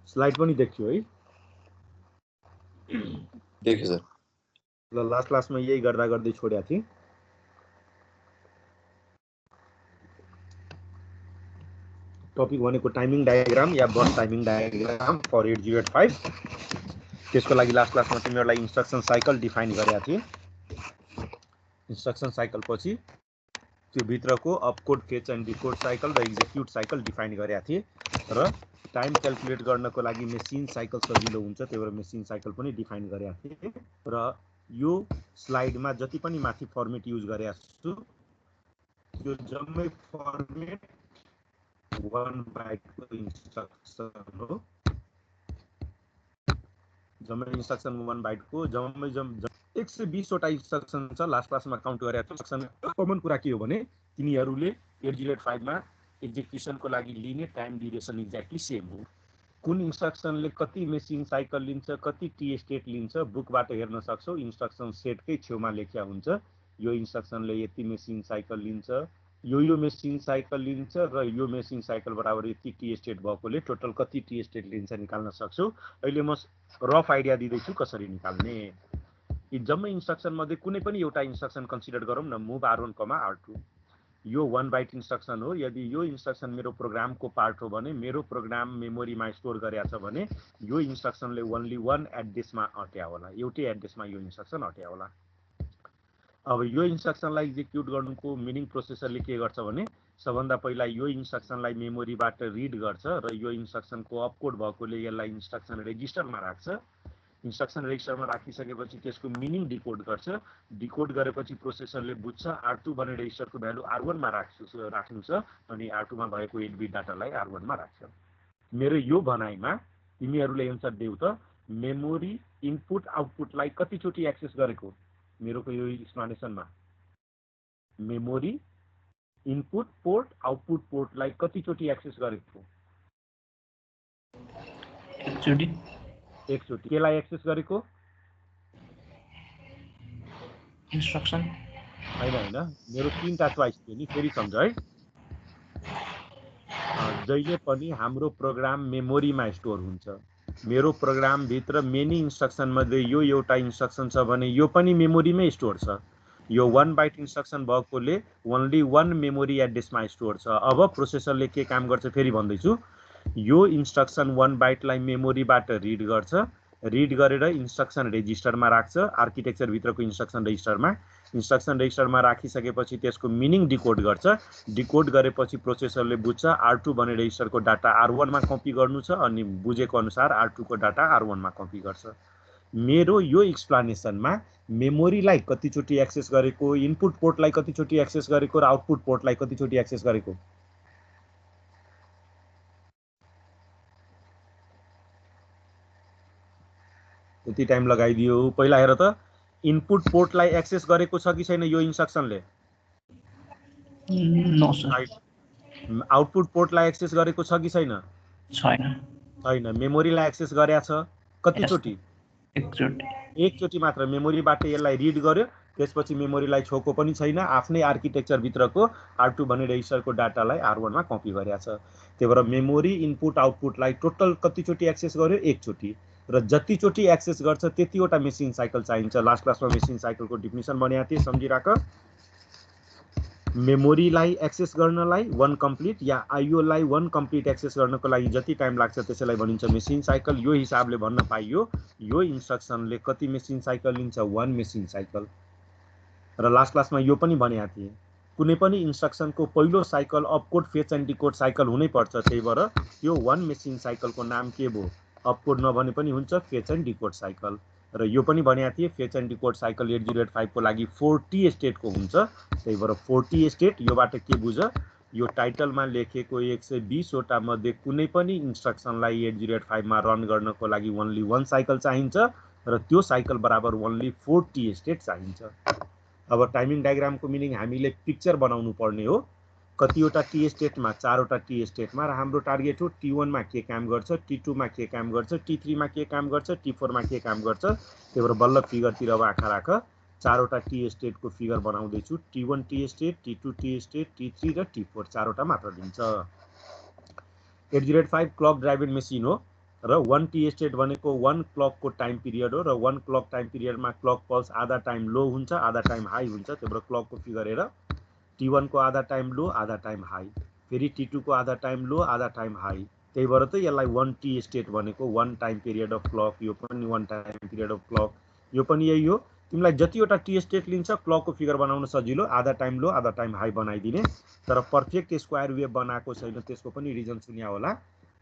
Slide पनि देखियो है? देखियो सर। ल लास्ट क्लासमा यही गर्दा गर्दै छोडेको थिएँ। टपिक भनेको टाइमिङ डायग्राम या बस टाइमिङ डायग्राम फर 8085। त्यसको लागि लास्ट क्लासमा तिमीहरूलाई इन्स्ट्रक्सन साइकल डिफाइन गरेका थिएँ। इन्स्ट्रक्सन साइकल पछि त्यो भित्रको अपकोड, फेच एन्ड डिकोड साइकल र एक्जिक्युट साइकल डिफाइन गरेका थिएँ र टाइम क्याल्कुलेट गर्नको लागि मेसिन साइकल सजिलो हुन्छ, त्यही भएर मेसिन साइकल पनि डिफाइन गरेका थिएँ। र यो स्लाइडमा जति पनि माथि फर्मेट युज गरेका छु त्यो जम्मै फर्मेट 1 बाइटको इन्स्ट्रक्सन हो। जम्मै इन्स्ट्रक्सन 1 बाइटको जम्मै 120 वटा इन्स्ट्रक्सन छ। लास्ट क्लासमा काउन्ट गरेको छु। इन्स्ट्रक्सन कमन कुरा के हो भने तिनीहरूले 8085 मा एक्जिक्युसनको लागि लिने टाइम ड्युरेसन एक्ज्याक्टली सेम हो। कुन इन्स्ट्रक्सनले कति मेसिन साइकल लिन्छ, कति टी स्टेट लिन्छ बुकबाट हेर्न सक्छौ। इन्स्ट्रक्सन सेटकै छेउमा लेख्या हुन्छ। यो इन्स्ट्रक्सनले यति मेसिन साइकल लिन्छ, यो मेसिन साइकल लिन्छ र यो मेसिन साइकल बराबर यति टी स्टेट भएकोले टोटल कति टी स्टेट लिन्छ निकाल्न सक्छौ। अहिले म रफ आइडिया दिँदैछु कसरी निकाल्ने। यी जम्मै इन्स्ट्रक्सन मध्ये कुनै पनि एउटा इन्स्ट्रक्सन कन्सिडर गरौँ न, मुभ R1, R2। यो 1 बाइट इन्स्ट्रक्सन हो। यदि यो इन्स्ट्रक्सन मेरो प्रोग्रामको पार्ट हो भने, मेरो प्रोग्राम मेमोरीमा स्टोर गरेको छ भने यो इन्स्ट्रक्सनले ओन्ली 1 एड्रेसमा अट्या होला, एउटै एड्रेसमा यो इन्स्ट्रक्सन अट्या होला। अब यो इन्स्ट्रक्सनलाई एक्जिक्युट गर्नुको मिनिङ प्रोसेसरले के गर्छ भने सबभन्दा पहिला यो इन्स्ट्रक्सनलाई मेमोरीबाट रिड गर्छ र यो इन्स्ट्रक्सनको अपकोड भएकोले यसलाई इन्स्ट्रक्सन रेजिस्टरमा राख्छ। इन्स्ट्रक्सन रेजिस्टरमा राखिसकेपछि त्यसको मिनिङ डिकोड गर्छ। डिकोड गरेपछि प्रोसेसरले बुझ्छ R2 भन्ने रेजिस्टरको भ्यालु R1 मा राख्नु छ अनि R2 मा भएको 8 बिट डाटालाई R1 मा राख्छ। मेरो यो भनाइमा तिमीहरूले एन्सर देऊ त मेमोरी इनपुट आउटपुटलाई कतिचोटि एक्सेस गरेको। मेरोको यो एक्सप्लेनेसनमा मेमोरी इनपुट पोर्ट आउटपुट पोर्टलाई कतिचोटि एक्सेस गरेको? एकचोटि। केलाई एक्सेस गरेको? इन्स्ट्रक्सन हैन, मेरो 3टा चोइस थियो नि, फेरि सम्झ है। जहिले पनि हाम्रो प्रोग्राम मेमोरीमा स्टोर हुन्छ। मेरो प्रोग्राम भित्र मेनी इन्स्ट्रक्सन मध्ये यो एउटा इन्स्ट्रक्सन छ भने यो पनि मेमोरीमै स्टोर छ। यो 1 बाइट इन्स्ट्रक्सन भएकोले ओन्ली 1 मेमोरी एड्रेसमा स्टोर छ। अब प्रोसेसरले के काम गर्छ फेरि भन्दैछु। यो इन्स्ट्रक्सन 1 बाइटलाई मेमोरीबाट रिड गर्छ, रिड गरेर इन्स्ट्रक्सन रेजिस्टरमा राख्छ। आर्किटेक्चर भित्रको इन्स्ट्रक्सन रेजिस्टरमा राखिसकेपछि त्यसको मिनिङ डिकोड गर्छ। डिकोड गरेपछि प्रोसेसरले बुझ्छ R2 भन्ने रेजिस्टरको डाटा R1 मा कपी गर्नु छ अनि बुझेको अनुसार R2 को डाटा R1 मा कपी गर्छ। मेरो यो एक्सप्लेनेसनमा मेमोरीलाई कतिचोटि एक्सेस गरेको, इनपुट पोर्टलाई कतिचोटि एक्सेस गरेको र आउटपुट पोर्टलाई कतिचोटि एक्सेस गरेको यति टाइम लगाइदियो। पहिला हेर त इनपुट पोर्टलाई एक्सेस गरेको छ कि छैन यो इन्स्ट्रक्सनले? No sir. आउटपुट पोर्टलाई एक्सेस गरेको छ कि छैन? छैन। मेमोरीलाई एक्सेस गरेको छ कतिचोटि? एकचोटि मात्र। मेमोरीबाट यसलाई रिड गर्यो, त्यसपछि मेमोरीलाई छोको पनि छैन। आफ्नै आर्किटेक्चर भित्रको R2 भन्ने रेजिस्टरको डाटालाई R1 मा कपी गरेको छ। त्यही भएर मेमोरी इनपुट आउटपुटलाई टोटल कतिचोटि एक्सेस गर्यो? एकचोटि। र जतिचोटि एक्सेस गर्छ त्यतिवटा मेसिन साइकल चाहिन्छ। लास्ट क्लासमा मेसिन साइकलको डेफिनिसन भनेको थिएँ, सम्झिराख। मेमोरीलाई एक्सेस गर्नलाई 1 कम्प्लिट या आइओलाई 1 कम्प्लिट एक्सेस गर्नको लागि जति टाइम लाग्छ त्यसैलाई भनिन्छ मेसिन साइकल। यो हिसाबले भन्न पाइयो यो इन्स्ट्रक्सनले कति मेसिन साइकल लिन्छ? 1 मेसिन साइकल। र लास्ट क्लासमा यो पनि भनेको थिएँ, कुनै पनि इन्स्ट्रक्सनको पहिलो cycle opcode, fetch and decode cycle हुनै पर्छ। त्यही भएर यो 1 मेसिन साइकलको नाम के भयो? अपकोड नभने पनि हुन्छ, फेच एन्ड डिकोड साइकल। र यो पनि भनेको थिएँ फेच एन्ड डिकोड साइकल 8085 को लागि 40 स्टेटको हुन्छ। त्यही भएर 40 स्टेट। योबाट के बुझ? यो टाइटलमा लेखेको 120 वटा मध्ये कुनै पनि इन्स्ट्रक्सनलाई 8085 मा रन गर्नको लागि ओन्ली 1 साइकल चाहिन्छ र त्यो साइकल बराबर ओन्ली 40 स्टेट चाहिन्छ। अब टाइमिङ डायग्रामको मिनिङ हामीले पिक्चर बनाउनु पर्ने हो। कतिवटा टी स्टेटमा? 4 वटा टी स्टेटमा। र हाम्रो टार्गेट हो T1 मा के काम गर्छ, T2 मा के काम गर्छ, T3 मा के काम गर्छ, T4 मा के काम गर्छ। त्यही भएर बल्ल फिगरतिर अब आँखा राख। 4 वटा टी स्टेटको फिगर बनाउँदैछु। T1 T state, T2 T state, T3 र T4 4 वटा मात्र दिन्छ। 8085 क्लक ड्राइभन मेसिन हो। र 1 टी स्टेट भनेको 1 क्लकको टाइम पिरियड हो र 1 क्लक टाइम पिरियडमा क्लक पल्स आधा टाइम लो हुन्छ आधा टाइम हाई हुन्छ। त्यही भएर क्लकको फिगर हेर T1 को आधा टाइम लो आधा टाइम हाई, फेरि T2 को आधा टाइम लो आधा टाइम हाई। त्यही भएर त यसलाई 1 टी स्टेट भनेको 1 टाइम पिरियड अफ क्लक, यो पनि 1 टाइम पिरियड अफ क्लक, यो पनि यही हो। तिमीलाई जतिवटा टी स्टेट लिन्छ क्लकको फिगर बनाउन सजिलो, आधा टाइम लो आधा टाइम हाई बनाइदिने। तर पर्फेक्ट स्क्वायर वेभ बनाएको छैन, त्यसको पनि रिजन सुन्या होला।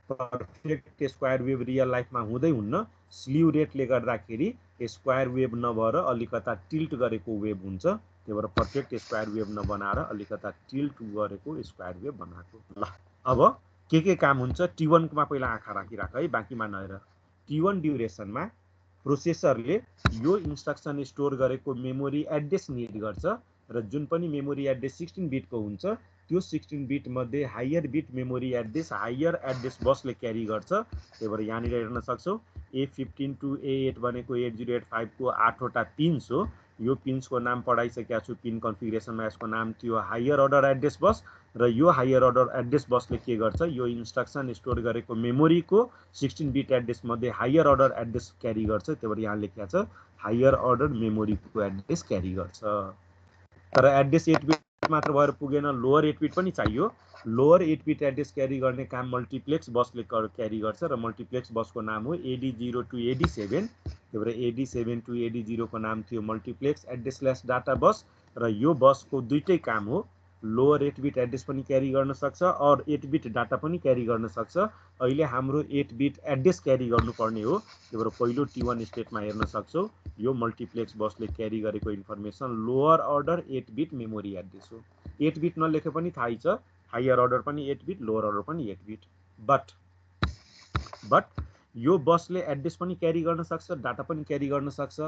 पर्फेक्ट स्क्वायर वेभ रियल लाइफमा हुँदै हुन्न, स्ल्यु रेटले गर्दाखेरि स्क्वायर वेभ नभएर अलिकता टिल्ट गरेको वेभ हुन्छ। त्यही भएर पर्फेक्ट स्क्वायर वेभ नबनाएर अलिकता टिल्ट गरेको स्क्वायर वेभ बनाएको। ल अब के काम हुन्छ T1 मा पहिला आँखा राखिराख है, बाँकीमा नहेर। T1 ड्युरेसनमा प्रोसेसरले यो इन्स्ट्रक्सन स्टोर गरेको मेमोरी एड्रेस निड गर्छ र जुन पनि मेमोरी एड्रेस 16 बिटको हुन्छ त्यो 16 बिट मध्ये higher bit memory address higher address बसले क्यारी गर्छ। त्यही भएर यहाँनिर हेर्न सक्छौ A15 to A8 भनेको 8085 को 8वटा पिन्स हो। यो पिन्सको नाम पढाइसकेका छु, पिन कन्फिगरेसनमा यसको नाम थियो हायर अर्डर एड्रेस बस र यो हायर अर्डर एड्रेस बसले के गर्छ, यो इन्स्ट्रक्सन स्टोर गरेको मेमोरीको 16 बिट एड्रेस मध्ये हायर अर्डर एड्रेस क्यारी गर्छ। त्यही भएर यहाँ लेखेको छ हायर अर्डर मेमोरीको एड्रेस क्यारी गर्छ। तर एड्रेस 8 बिट मात्र भएर पुगेन, लोअर 8 बिट पनि चाहियो। लोअर 8 बिट एड्रेस क्यारी गर्ने काम मल्टिप्लेक्स बसले क्यारी गर्छ र मल्टिप्लेक्स बसको नाम हो AD0 to AD7। त्यही भएर AD7 to AD0 को नाम थियो मल्टिप्लेक्स एड्रेसलेस डाटा बस र यो बसको दुईटै काम हो, लोअर 8 बिट एड्रेस पनि क्यारी गर्न सक्छ और 8 बिट डाटा पनि क्यारी गर्न सक्छ। अहिले हाम्रो 8 बिट एड्रेस क्यारी गर्नुपर्ने हो। त्यही भएर पहिलो T1 स्टेटमा हेर्न सक्छौ यो मल्टिप्लेक्स बसले क्यारी गरेको information lower order 8 beet memory address हो। 8 बिट नलेखे पनि थाहै छ, हायर अर्डर पनि 8 बिट लोअर अर्डर पनि 8 बिट। बट यो बसले एड्रेस पनि क्यारी गर्न सक्छ, डाटा पनि क्यारी गर्न सक्छ।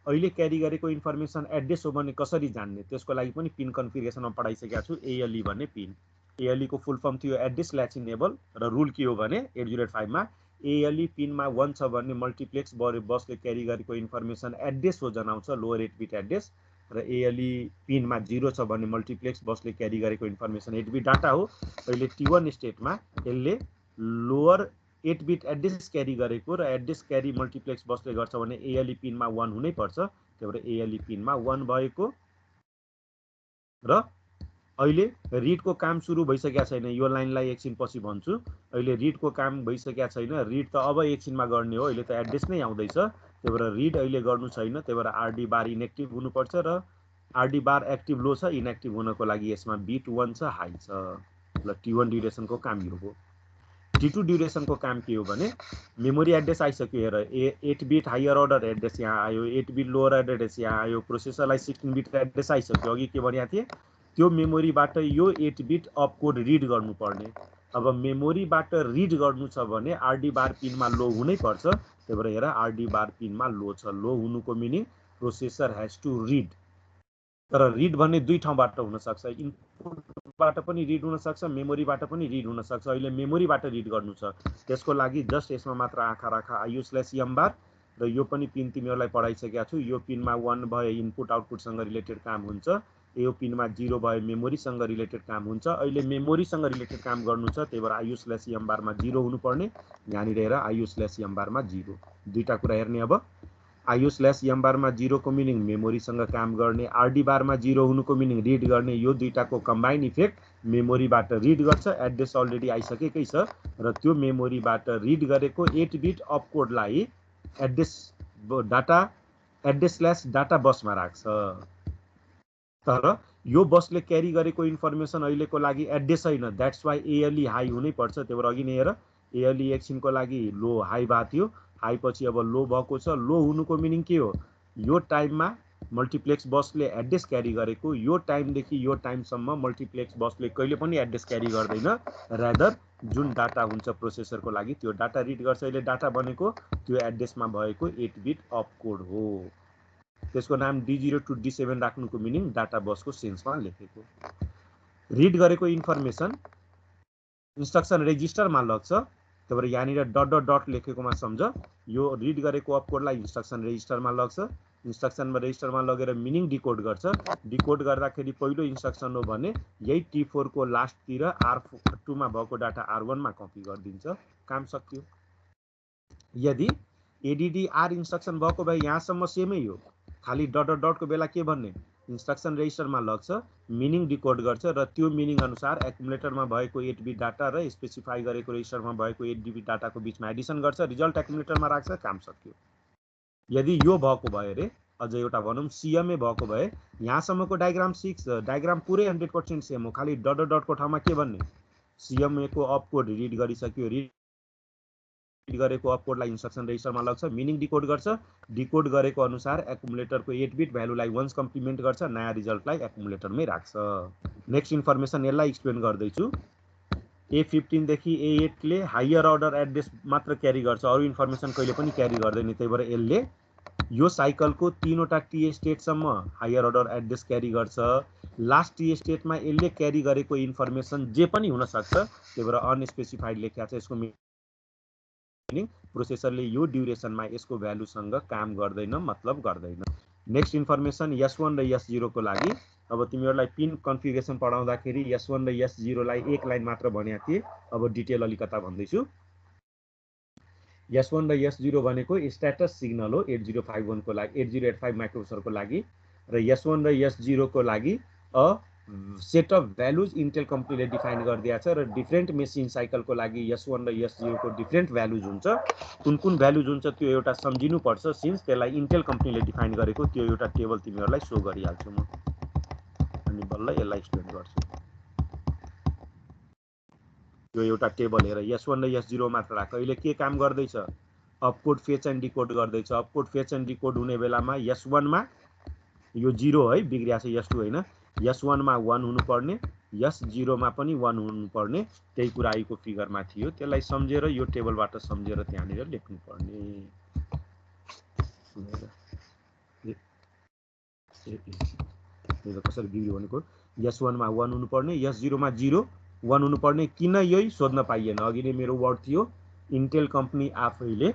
अहिले क्यारी गरेको इन्फर्मेसन एड्रेस हो भने कसरी जान्ने, त्यसको लागि पनि पिन कन्फिगरेसनमा पढाइसकेका छु। ALE भन्ने पिन, ALE को फुल फर्म थियो एड्रेस ल्याच इनेबल र रुल के हो भने 8085 मा ALE पिनमा 1 छ भने मल्टिप्लेक्स बसले क्यारी गरेको इन्फर्मेसन एड्रेस हो जनाउँछ लोअर 8 बिट एड्रेस र ALE पिनमा 0 छ भने मल्टिप्लेक्स बसले क्यारी गरेको इन्फर्मेसन 8 बिट डाटा हो। अहिले T1 स्टेटमा यसले लोअर 8 बिट एड्रेस क्यारी गरेको र एड्रेस क्यारी मल्टिप्लेक्स बसले गर्छ भने ALE पिनमा 1 हुनै पर्छ। त्यही भएर ALE पिनमा 1 भएको र अहिले रिडको काम सुरु भइसकेका छैन। यो लाइनलाई एकछिन पछि भन्छु। अहिले रिडको काम भइसकेका छैन, रिड त अब एकछिनमा गर्ने हो, अहिले त एड्रेस नै आउँदैछ। त्यही भएर रिड अहिले गर्नु छैन, त्यही भएर RD बार इनएक्टिभ हुनुपर्छ र RD बार एक्टिभ लो छ, इनएक्टिभ हुनको लागि यसमा बिट 1 छ, हाई छ। ल T1 ड्युरेसनको काम यो हो। T2 ड्युरेसनको काम के हो भने मेमोरी एड्रेस आइसक्यो, हेर 8 बिट हायर अर्डर एड्रेस यहाँ आयो, 8 बिट लोअर एड्रेस यहाँ आयो, प्रोसेसरलाई 16 बिट एड्रेस आइसक्यो। अघि के भनेको थिएँ, त्यो मेमोरीबाट यो 8 बिट अफ कोड रिड गर्नुपर्ने। अब मेमोरीबाट रिड गर्नु छ भने RD बार पिनमा लो हुनै पर्छ। त्यही भएर हेर RD बार पिनमा लो छ, लो हुनुको meaning processor has to read. तर रिड भन्ने दुई ठाउँबाट हुन सक्छ, इनपुटबाट पनि रिड हुन सक्छ, मेमोरीबाट पनि रिड हुन सक्छ। अहिले मेमोरीबाट रिड गर्नु छ, त्यसको लागि जस्ट यसमा मात्र आँखा राख IU/M बार र यो पनि पिन तिमीहरूलाई पढाइसकेका छु। यो पिनमा 1 भए इनपुट आउटपुटसँग रिलेटेड काम हुन्छ, यो पिनमा 0 भए मेमोरीसँग रिलेटेड काम हुन्छ। अहिले मेमोरीसँग रिलेटेड काम गर्नु छ, त्यही भएर IU/M बारमा 0 हुनुपर्ने। यहाँनिर हेर IU/M बारमा 0, दुईटा कुरा हेर्ने। अब IU/M बारमा 0 को मिनिङ मेमोरीसँग काम गर्ने, RD बारमा 0 हुनुको मिनिङ रिड गर्ने। यो दुईटाको कम्बाइन इफेक्ट मेमोरीबाट रिड गर्छ, एड्रेस अलरेडी आइसकेकै छ र त्यो मेमोरीबाट रिड गरेको 8 बिट अफ कोडलाई एड्रेसलेस डाटा बसमा राख्छ। तर यो बसले क्यारी गरेको इन्फर्मेसन अहिलेको लागि एड्रेस छैन, द्याट्स वाइ ALE हाई हुनै पर्छ। त्यही भएर अघि नै हेर ALE एकछिनको लागि लो हाई भएको थियो, हाई पछि अब लो भएको छ। लो हुनुको मिनिङ के हो, यो टाइममा मल्टिप्लेक्स बसले एड्रेस क्यारी गरेको, यो टाइमदेखि यो टाइमसम्म मल्टिप्लेक्स बसले कहिले पनि एड्रेस क्यारी गर्दैन, रादर जुन डाटा हुन्छ प्रोसेसरको लागि त्यो डाटा रिड गर्छ। अहिले डाटा भनेको त्यो एड्रेसमा भएको 8 बिट अफ कोड हो, त्यसको नाम D0 to D7 राख्नुको मिनिङ डाटा बसको सेन्समा लेखेको। रिड गरेको इन्फर्मेसन इन्स्ट्रक्सन रेजिस्टरमा लग्छ। त्यही भएर यहाँनिर डट डट डट लेखेकोमा सम्झ, यो रिड गरेको अफ कोडलाई इन्स्ट्रक्सन रेजिस्टरमा लग्छ। इन्स्ट्रक्सनमा रेजिस्टरमा लगेर मिनिङ डिकोड गर्छ। डिकोड गर्दाखेरि पहिलो इन्स्ट्रक्सन हो भने यही T4 को लास्टतिर R2 मा भएको डाटा R1 मा कपी गरिदिन्छ, काम सक्यो। यदि ADDR इन्स्ट्रक्सन भएको भए यहाँसम्म सेमै हो, खाली डट डट डटको बेला के भन्ने इन्स्ट्रक्सन रेजिस्टरमा लग्छ, मिनिङ डिकोड गर्छ र त्यो मिनिङ अनुसार एक्युमुलेटरमा भएको 8 बिट डाटा र स्पेसिफाई गरेको रेजिस्टरमा भएको 8 बिट डाटाको बिचमा एडिसन गर्छ, रिजल्ट एक्युमुलेटरमा राख्छ, काम सक्यो। यदि यो भएको भए रे अझ एउटा भनौँ CMA भएको भए यहाँसम्मको डायग्राम पुरै 100% सेम हो, खाली डट डट डटको ठाउँमा के भन्ने CMA को अपकोड रिड गरिसक्यो, रिड गरेको अपकोडलाई इन्स्ट्रक्सन रेजिस्टरमा लग्छ, मिनिङ डिकोड गर्छ, डिकोड गरेको अनुसार एक्युमुलेटरको 8 बिट भ्यालुलाई वन्स कम्प्लिमेन्ट गर्छ, नयाँ रिजल्टलाई एक्युमुलेटरमै राख्छ। नेक्स्ट इन्फर्मेसन यसलाई एक्सप्लेन गर्दैछु। A15 देखि A8 ले हायर अर्डर एड्रेस मात्र क्यारी गर्छ, अरू इन्फर्मेसन कहिले पनि क्यारी गर्दैन, त्यही भएर यसले यो साइकलको 3वटा टी स्टेटसम्म हायर अर्डर एड्रेस क्यारी गर्छ। लास्ट टी स्टेटमा यसले क्यारी गरेको इन्फर्मेसन जे पनि हुन सक्छ, त्यही भएर अनस्पेसिफाइड लेख्या छ। यसको मिनिङ प्रोसेसरले यो ड्युरेसनमा यसको भ्यालुसँग काम गर्दैन, मतलब गर्दैन। नेक्स्ट इन्फर्मेसन S1 र S0 को लागि अब तिमीहरूलाई पिन कन्फिगरेसन पढाउँदाखेरि S1 र S0 लाई एक लाइन मात्र भनेको थिए, अब डिटेल अलिकता भन्दैछु। S1 र S0 भनेको स्ट्याटस सिग्नल हो 8051 को लागि, 8085 माइक्रोप्रोसेसरको लागि, र S1 र S0 को लागि सेट अफ भ्यालुज इन्टेल कम्पनीले डिफाइन गरिदिएको छ, र डिफ्रेन्ट मेसिन साइकलको लागि S1 र S0 को डिफ्रेन्ट भ्यालुज हुन्छ। कुन कुन भ्यालुज हुन्छ त्यो एउटा सम्झिनुपर्छ, सिन्स त्यसलाई इन्टेल कम्पनीले डिफाइन गरेको त्यो एउटा टेबल तिमीहरूलाई सो गरिहाल्छु म, अनि बल्ल यसलाई एक्सप्लेन गर्छु। यो एउटा टेबल हेर, S1 र S0 मात्र राख। अहिले के काम गर्दैछ, अपकोड फेच एन्ड डिकोड गर्दैछ। अपकोड फेच एन्ड डिकोड हुने बेलामा S1 मा यो 0 है, बिग्रिया छ, S2 होइन, S1 मा 1 हुनुपर्ने, S0 मा पनि 1 हुनुपर्ने, त्यही कुरा आइको फिगरमा थियो। त्यसलाई सम्झेर यो टेबलबाट सम्झेर त्यहाँनिर लेख्नु पर्ने। कसरी बिग्रियो भनेको S1 मा 1 हुनुपर्ने, S0 मा 0 1 हुनुपर्ने, किन यही सोध्न पाइएन। अघि नै मेरो वर्ड थियो, इन्टेल कम्पनी आफैले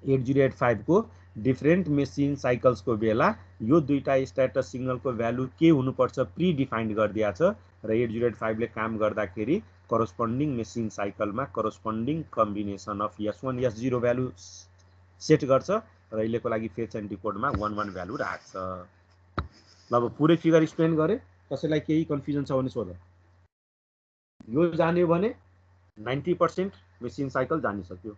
8085 को डिफ्रेन्ट मेसिन साइकल्सको बेला यो दुईटा स्ट्याटस सिग्नलको भ्यालु के हुनुपर्छ प्री डिफाइन्ड गरिदिएको छ, र 8085 ले काम गर्दाखेरि करस्पोन्डिङ मेसिन साइकलमा corresponding combination of S1 S0 value set गर्छ, र अहिलेको लागि फेच एन्ड डिकोडमा 1 भ्यालु राख्छ। ल अब पुरै फिगर एक्सप्लेन गरे, कसैलाई केही कन्फ्युजन छ भने सोध। यो जान्यो भने 90% मेसिन साइकल जानिसक्यो।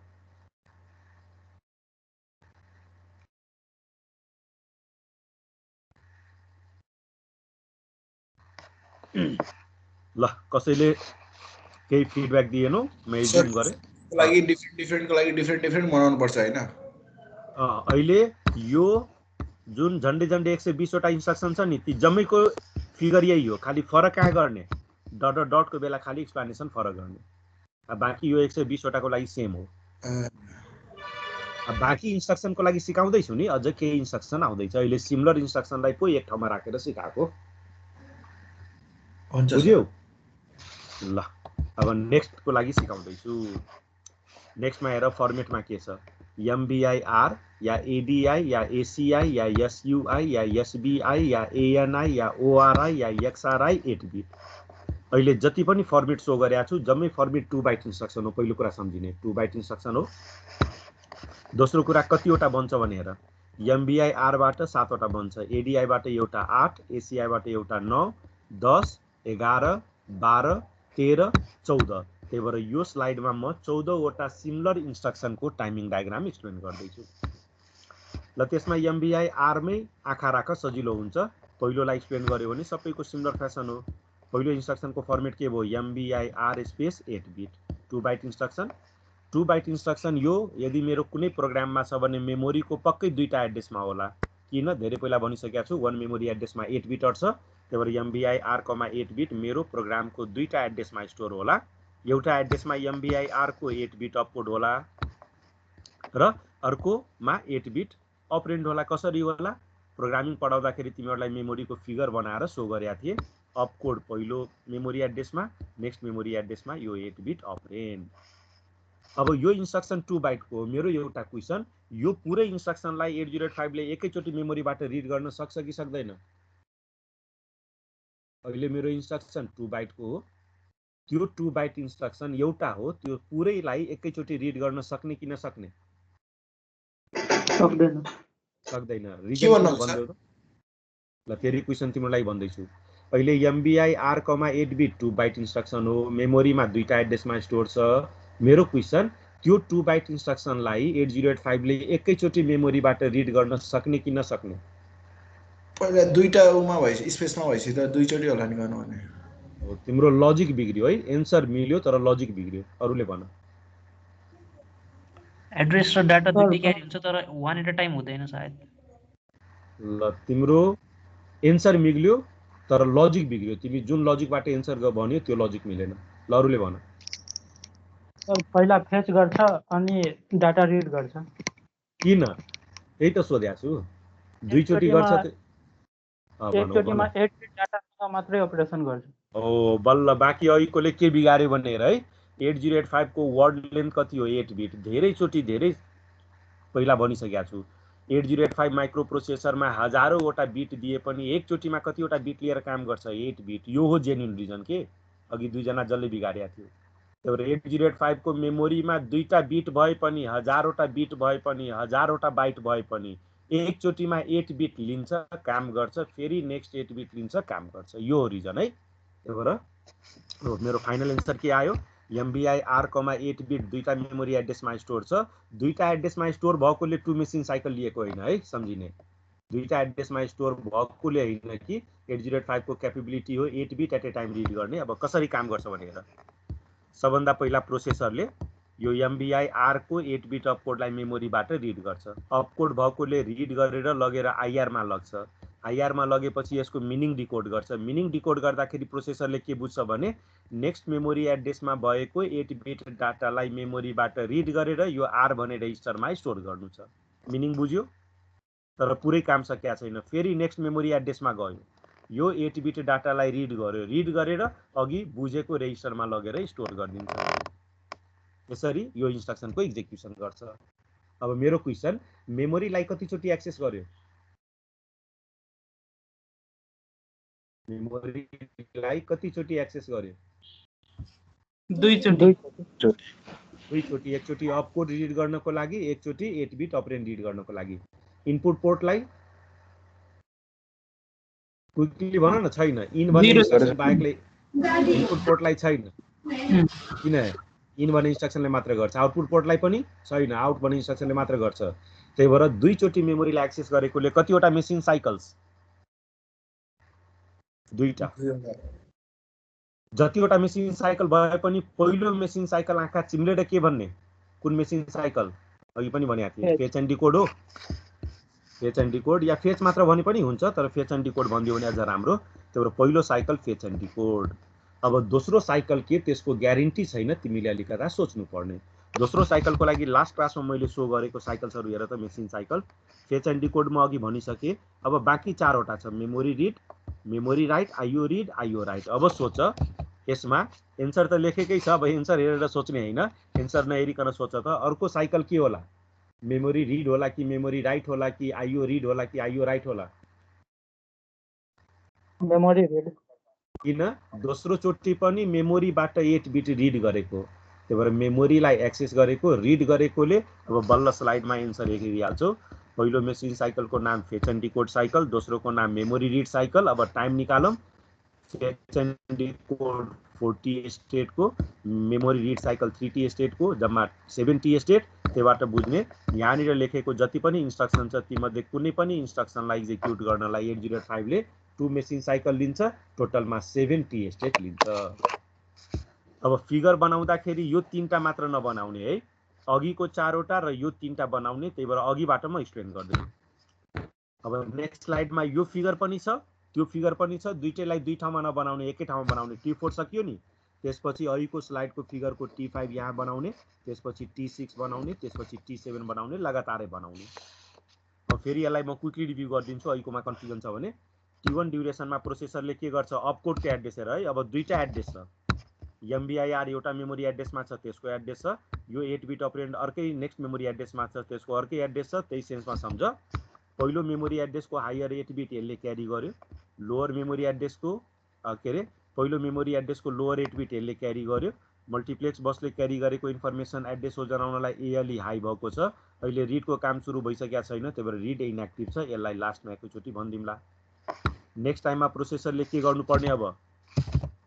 ल कसैले केही फिडब्याक दिएनौ, म एज्युम गरे लागि डिफरेन्टको लागि डिफरेन्ट बनाउनु पर्छ हैन। अहिले यो जुन झन्डै 120 वटा इन्स्ट्रक्सन छ नि, ती जम्मैको फिगर यही हो, खाली फरक कहाँ गर्ने, डट डट डटको बेला खाली एक्सप्लेनेसन फरक गर्ने। बाँकी यो 120 वटाको लागि सेम हो। बाँकी इन्स्ट्रक्सनको लागि सिकाउँदैछु नि, अझ केही इन्स्ट्रक्सन आउँदैछ। अहिले सिमिलर इन्स्ट्रक्सनलाई पो एक ठाउँमा राखेर सिकाएको, बुझ्यौ? ल अब नेक्स्टको लागि सिकाउँदैछु। नेक्स्टमा हेर फर्मेटमा के छ, MBIR या ADI या ACI या SUI या SBI या ANI या ORI या XRI 8 बिट। अहिले जति पनि फर्मेट सो गरेको छु जम्मै फर्मेट 2 बाइट इन्स्ट्रक्सन हो। पहिलो कुरा सम्झिने 2 बाइट इन्स्ट्रक्सन हो। दोस्रो कुरा कतिवटा बन्छ भने हेर, MBIR बाट 7 वटा बन्छ, ADI बाट एउटा 8, ACI बाट एउटा 9, 10, 11, 12, 13, 14। त्यही भएर यो स्लाइडमा म 14 वटा सिमिलर इन्स्ट्रक्सनको टाइमिङ डायग्राम एक्सप्लेन गर्दैछु। ल त्यसमा MBIR मै आँखा राख, सजिलो हुन्छ। पहिलोलाई एक्सप्लेन गर्यो भने सबैको सिमिलर फ्यासन हो। पहिलो इन्स्ट्रक्सनको फर्मेट के भयो, MBIR space 8 bit 2 byte instruction. 2 byte instruction यो यदि मेरो कुनै प्रोग्राममा छ भने मेमोरीको पक्कै दुईटा एड्रेसमा होला। किन, धेरै पहिला भनिसकेको छु, 1 मेमोरी एड्रेसमा 8 बिट अट्छ। त्यही भएर MBIR, 8 बिट मेरो प्रोग्रामको दुईटा एड्रेसमा स्टोर होला। एउटा एड्रेसमा MBIR को 8 बिट अपकोड होला र अर्कोमा 8 बिट अपरेन्ड होला। कसरी होला, प्रोग्रामिङ पढाउँदाखेरि तिमीहरूलाई मेमोरीको फिगर बनाएर सो गरेका थिए। अपकोड पहिलो मेमोरी एड्रेसमा, नेक्स्ट मेमोरी एड्रेसमा यो 8 बिट अपरेन्ड। अब यो इन्स्ट्रक्सन 2 बाइटको हो। मेरो एउटा क्वेसन, यो पुरै इन्स्ट्रक्सनलाई 8085 ले एकैचोटि मेमोरीबाट रिड गर्न सक्छ कि सक्दैन? अहिले मेरो इन्स्ट्रक्सन 2 बाइटको हो। त्यो 2 बाइट इन्स्ट्रक्सन एउटा हो, त्यो पुरैलाई एकैचोटि रिड गर्न सक्ने कि नसक्ने? सक्दैन। सक्दैन। के रिजन भन्नु किन हुन्छ भन्दै हो? ल फेरि क्वेसन तिमीलाई भन्दैछु। अहिले MBI R,8 beet 2 byte instruction हो, मेमोरीमा दुईटा एड्रेसमा स्टोर छ। मेरो क्वेसन त्यो 2 बाइट इन्स्ट्रक्सनलाई 8085 ले एकैचोटि मेमोरीबाट रिड गर्न सक्ने कि नसक्ने? पहिला दुईटा उमा भएपछि स्पेसमा भएपछि त दुईचोटि होला नि गर्नु भने। हो, तिम्रो लजिक बिग्रियो है। एन्सर मिल्यो तर लजिक बिग्रियो। अरूले भन। एड्रेस र डाटा दुईटै क्यारी हुन्छ तर वान एट अ टाइम हुँदैन सायद। ल तिम्रो एन्सर मिल्यो तर लजिक बिग्रियो। तिमी जुन लजिकबाट एन्सर भन्यो त्यो लजिक मिलेन। ल अरूले भन। पहिला फेच गर्छ अनि डाटा रिड गर्छ। किन? त्यही त सोधेको छु। दुईचोटि गर्छ एकचोटिमा 8 बिट डाटासँग मात्रै अपरेसन गर्छ। ओ बल्ल, बाँकी अहिलेकोले के बिगार्यो भनेर है। 8085 को वर्ड लेन्थ कति हो? 8 बिट। धेरैचोटि धेरै पहिला भनिसकेको छु। 8085 माइक्रो प्रोसेसरमा हजारौँवटा बिट दिए पनि एकचोटिमा कतिवटा बिट लिएर काम गर्छ? 8 बिट। यो हो जेन्युन रिजन के अघि दुईजना जसले बिगारेको थियो। त्यही भएर 8085 को मेमोरीमा दुईटा बिट भए पनि, हजारवटा बिट भए पनि, हजारवटा बाइट भए पनि एकचोटिमा 8 बिट लिन्छ, काम गर्छ, फेरि नेक्स्ट 8 बिट लिन्छ, काम गर्छ। यो हो रिजन है। त्यही भएर मेरो फाइनल एन्सर के आयो? MBI R,8 बिट दुईटा मेमोरी एड्रेसमा स्टोर छ। दुईटा एड्रेसमा स्टोर भएकोले 2 मेसिन साइकल लिएको होइन है, सम्झिने। दुईटा एड्रेसमा स्टोर भएकोले होइन कि 8085 को क्यापेबिलिटी हो 8 bit at a time read गर्ने। अब कसरी काम गर्छ भनेर सबभन्दा पहिला प्रोसेसरले यो MBI R को 8 बिट अपकोडलाई मेमोरीबाट रिड गर्छ। अपकोड भएकोले रिड गरेर लगेर IR मा लग्छ। IR मा लगेपछि यसको मिनिङ डिकोड गर्छ। मिनिङ डिकोड गर्दाखेरि प्रोसेसरले के बुझ्छ भने नेक्स्ट मेमोरी एड्रेसमा भएको 8 बिट डाटालाई मेमोरीबाट रिड गरेर यो R भन्ने रेजिस्टरमा स्टोर गर्नु छ। मिनिङ बुझ्यो? तर पुरै काम सकेको छैन। फेरि नेक्स्ट मेमोरी एड्रेसमा गयो, यो 8 बिट डाटालाई रिड गर्यो, रिड गरेर अघि बुझेको रेजिस्टरमा लगेर स्टोर गरिदिन्छ। यसरी यो इन्स्ट्रक्सनको एक्जिक्युसन गर्छ। अब मेरो क्वेसन, मेमोरीलाई कतिचोटि एक्सेस गर्यो? मेमोरीलाई कतिचोटि एक्सेस गर्यो? दुईचोटि। एकचोटि अपकोड रिड गर्नको लागि, एकचोटि 8 बिट अपरेन्ड रिड गर्नको लागि। इनपुट पोर्टलाई क्विकली भन न। छैन। इन भन्ने इन्स्ट्रक्सन बाहेकले इनपुट पोर्टलाई छैन। किन? इन भन्ने इन्स्ट्रक्सनले मात्र गर्छ। आउटपुट पोर्टलाई पनि छैन, आउट भन्ने इन्स्ट्रक्सनले मात्र गर्छ। त्यही भएर दुईचोटि मेमोरीलाई एक्सेस गरेकोले कतिवटा मेसिन साइकल्स? दुईटा। जतिवटा मेसिन साइकल भए पनि पहिलो मेसिन साइकल आँखा चिम्लेर के भन्ने? कुन मेसिन साइकल? अघि पनि भनेको थिएँ, फेच एन्ड डिकोड हो। Fetch and decode yeah fetch मात्र भने पनि हुन्छ, तर फेच एन्ड डिकोड भनिदियो भने अझ राम्रो। त्यही भएर पहिलो साइकल फेच एन्ड डिकोड। अब दोस्रो साइकल के? त्यसको ग्यारेन्टी छैन, तिमीले अलिकता सोच्नु पर्ने। दोस्रो साइकलको लागि लास्ट क्लासमा मैले सो गरेको साइकल्सहरू हेर त। Machine cycle, fetch and decode म अघि भनिसकेँ। अब बाँकी चारवटा छ, memory read, memory write, IO read, IO write. अब सोच, यसमा एन्सर त लेखेकै छ। अब एन्सर हेरेर सोच्ने होइन, एन्सर नहेरिकन सोच त अर्को साइकल के होला? मेमोरी रिड होला कि मेमोरी राइट होला कि आइओ रिड होला कि आइओ राइट होला? Memory read. किन? दोस्रो चोटि पनि मेमोरीबाट 8 बिट रिड गरेको, त्यही भएर मेमोरीलाई एक्सेस गरेको, रिड गरेकोले। अब बल्ल स्लाइडमा एन्सर हेरिहाल्छौ। पहिलो मेसिन साइकलको नाम फेच एन्ड डिकोड साइकल, दोस्रोको नाम मेमोरी रिड साइकल। अब टाइम निकालौँ। फेच एन्ड डिकोड 4T स्टेटको, मेमोरी रिड साइकल 3T स्टेटको, जम्मा 7T स्टेट। त्यहीबाट बुझ्ने यहाँनिर लेखेको जति पनि इन्स्ट्रक्सन छ तीमध्ये कुनै पनि इन्स्ट्रक्सनलाई एक्जिक्युट गर्नलाई 8085 ले 2 मेसिन साइकल लिन्छ, टोटलमा 7T स्टेट लिन्छ। अब फिगर बनाउँदाखेरि यो 3टा मात्र नबनाउने है, अघिको 4वटा र यो 3टा बनाउने। त्यही भएर अघिबाट म एक्सप्लेन गर्दैछु। अब नेक्स्ट स्लाइडमा यो फिगर पनि छ, त्यो फिगर पनि छ। दुईटैलाई दुई ठाउँमा नबनाउने, एकै ठाउँमा बनाउने। T4 सकियो नि, त्यसपछि अघिको स्लाइडको फिगरको T5 यहाँ बनाउने, त्यसपछि T6 बनाउने, त्यसपछि T7 बनाउने, लगातारै बनाउने। अब फेरि यसलाई म क्विकली रिभ्यू गरिदिन्छु अघिकोमा कन्फ्युजन छ भने। T1 ड्युरेसनमा प्रोसेसरले के गर्छ? अपकोडको एड्रेस हेर है। अब दुईटा एड्रेस छ, MBI R एउटा मेमोरी एड्रेसमा छ, त्यसको एड्रेस छ। यो 8 बिट अपरेन्ड अर्कै नेक्स्ट मेमोरी एड्रेसमा छ, त्यसको अर्कै एड्रेस छ। त्यही सेन्समा सम्झ, पहिलो मेमोरी एड्रेसको हायर 8 बिट यसले क्यारी गर्यो, लोअर मेमोरी एड्रेसको के अरे पहिलो मेमोरी एड्रेसको लोअर 8 बिट यसले क्यारी गर्यो, मल्टिप्लेक्स बसले क्यारी गरेको इन्फर्मेसन एड्रेस हो जनाउनलाई एएलई हाई भएको छ, अहिले रिडको काम सुरु भइसकेको छैन, त्यही भएर रिड इनएक्टिभ छ, यसलाई लास्टमा एकैचोटि भनिदिउँला। नेक्स्ट टाइममा प्रोसेसरले के गर्नुपर्ने, अब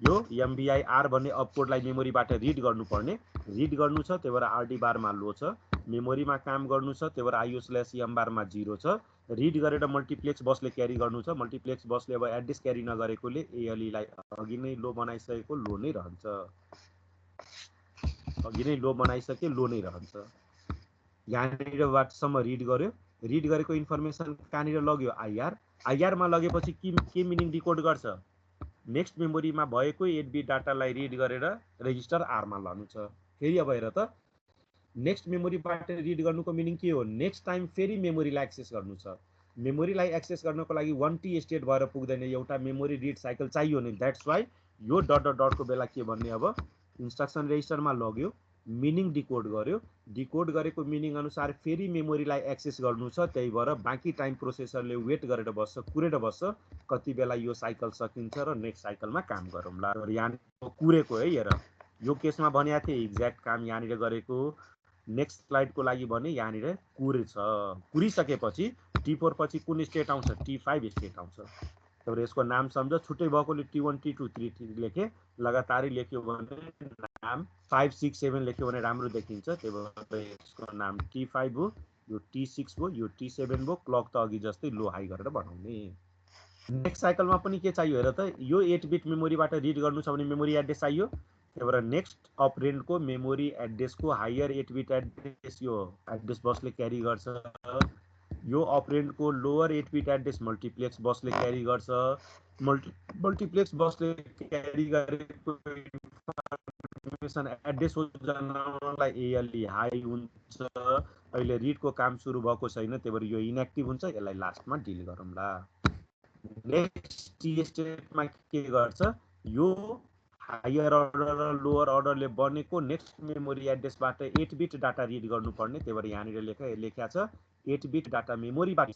यो एमबिआई आर भन्ने अपकोडलाई मेमोरीबाट रिड गर्नुपर्ने, रिड गर्नु छ त्यही भएर आरडी बारमा लो छ, मेमोरीमा काम गर्नु छ त्यही भएर आइओ/एम बारमा 0 छ, रिड गरेर मल्टिप्लेक्स बसले क्यारी गर्नु छ, मल्टिप्लेक्स बसले अब एड्रेस क्यारी नगरेकोले एएलईलाई अघि नै लो बनाइसकेको लो नै रहन्छ, अघि नै लो बनाइसके लो नै रहन्छ। यहाँनिरबाटसम्म रिड गर्यो, रिड गरेको इन्फर्मेसन कहाँनिर लग्यो आइआर, आइआरमा लगेपछि के मिनिङ डिकोड गर्छ, नेक्स्ट मेमोरीमा भएको 8 बिट डाटालाई रिड गरेर रेजिस्टर आरमा लानु छ। फेरि अब हेर त, नेक्स्ट मेमोरीबाट रिड गर्नुको मिनिङ के हो, नेक्स्ट टाइम फेरि मेमोरीलाई एक्सेस गर्नु छ, मेमोरीलाई एक्सेस गर्नको लागि 1T स्टेट भएर पुग्दैन, एउटा मेमोरी रिड साइकल चाहियो नि, द्याट्स वाइ यो डट डट डटको बेला के भन्ने, अब इन्स्ट्रक्सन रेजिस्टरमा लग्यो, मिनिङ डिकोड गर्यो, डिकोड गरेको मिनिङ अनुसार फेरि मेमोरीलाई एक्सेस गर्नु छ, त्यही भएर बाँकी टाइम प्रोसेसरले वेट गरेर बस्छ, कुरेर बस्छ, कति बेला यो साइकल सकिन्छ र नेक्स्ट साइकलमा काम गरौँला। यहाँनिर कुरेको है, हेर यो केसमा भनेको थिएँ एक्ज्याक्ट काम यहाँनिर गरेको। नेक्स्ट स्लाइडको लागि भने यहाँनिर कुरेछ, कुरिसकेपछि T4 पछि कुन स्टेट आउँछ, T5 स्टेट आउँछ, तर यसको नाम सम्झ, छुट्टै भएकोले T1 T2 T3 लेखे, लगातारै लेख्यो भने नाम 5 6 7 लेख्यो भने राम्रो देखिन्छ, त्यही भएर यसको नाम T5 हो, यो T6 हो, यो T7 हो, क्लक त अघि जस्तै लो हाई गरेर बनाउने। नेक्स्ट साइकलमा पनि के चाहियो हेर त, यो 8 बिट मेमोरीबाट रिड गर्नु छ भने मेमोरी एड्रेस चाहियो, त्यही भएर नेक्स्ट अपरेन्डको मेमोरी एड्रेसको हायर 8 बिट एड्रेस यो एड्रेस बसले क्यारी गर्छ, यो अपरेन्डको लोअर 8 बिट एड्रेस मल्टिप्लेक्स बसले क्यारी गर्छ, मल्टिप्लेक्स बसले क्यारी गरेको इन्फर्मेसन एड्रेस हो जनाउनलाई एएलई हाई हुन्छ, अहिले रिडको काम सुरु भएको छैन, त्यही भएर यो इनएक्टिभ हुन्छ, यसलाई लास्टमा डिल गरौँला। नेक्स्ट टी स्टेटमा के गर्छ, यो हायर अर्डर र लोअर अर्डरले बनेको नेक्स्ट मेमोरी एड्रेसबाट 8 बिट डाटा रिड गर्नुपर्ने, त्यही भएर यहाँनिर लेख्या छ 8 बिट डाटा मेमोरीबाट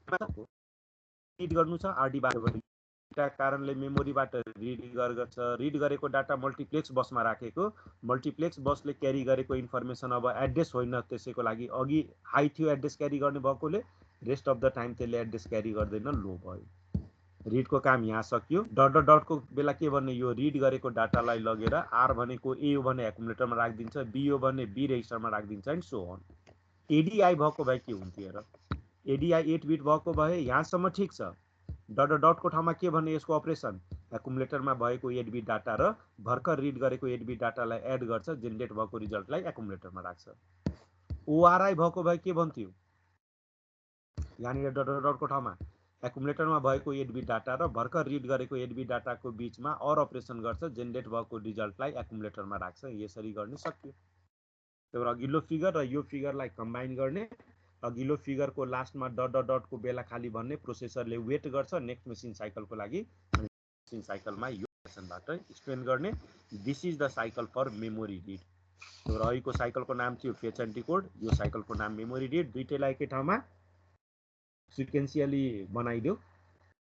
रिड गर्नु छ, आरडीबाट कारणले मेमोरीबाट रिड गर्छ, रिड गरेको डाटा मल्टिप्लेक्स बसमा राखेको, मल्टिप्लेक्स बसले क्यारी गरेको इन्फर्मेसन अब एड्रेस होइन, त्यसैको लागि अघि हाई थियो एड्रेस क्यारी गर्ने भएकोले रेस्ट अफ द टाइम त्यसले एड्रेस क्यारी गर्दैन, लो भयो। रिडको काम यहाँ सकियो, डट डट डटको बेला के भन्ने, यो रिड गरेको डाटालाई लगेर आर भनेको ए हो भने एकुमुलेटरमा राखिदिन्छ, बी हो भने बी रेजिस्टरमा राखिदिन्छ एन्ड सो अन। एडिआई भएको भए के हुन्थ्यो हेर, एडिआई 8 बिट भएको भए यहाँसम्म ठिक छ, डट डट डटको ठाउँमा के भन्ने यसको अपरेसन, एकुमुलेटरमा भएको 8 बिट डाटा र भर्खर रिड गरेको 8 बिट डाटालाई एड गर्छ, जेनेरेट भएको रिजल्टलाई एकुमुलेटरमा राख्छ। ओआरआई भएको भए के भन्थ्यो, यहाँनिर डट डट डटको ठाउँमा एकुमुलेटरमा भएको 8 बिट डाटा र भर्खर रिड गरेको 8 बिट डाटाको बिचमा अर अपरेसन गर्छ, जेनेरेट भएको रिजल्टलाई एकुमुलेटरमा राख्छ, यसरी गर्ने सकियो। त्यही भएर अघिल्लो फिगर र यो फिगरलाई कम्बाइन गर्ने, अघिल्लो फिगरको लास्टमा डट डट डटको बेला खाली भन्ने, प्रोसेसरले वेट गर्छ नेक्स्ट मेसिन साइकलको लागि, मेसिन साइकलमा यो लेसनबाट एक्सप्लेन गर्ने, this is the cycle for memory read. त्यही भएर अहिलेको साइकलको नाम थियो फेच एन्ड डिकोड, यो साइकलको नाम मेमोरी रिड, दुईटैलाई एकै ठाउँमा सिक्वेन्सियली बनाइदियो,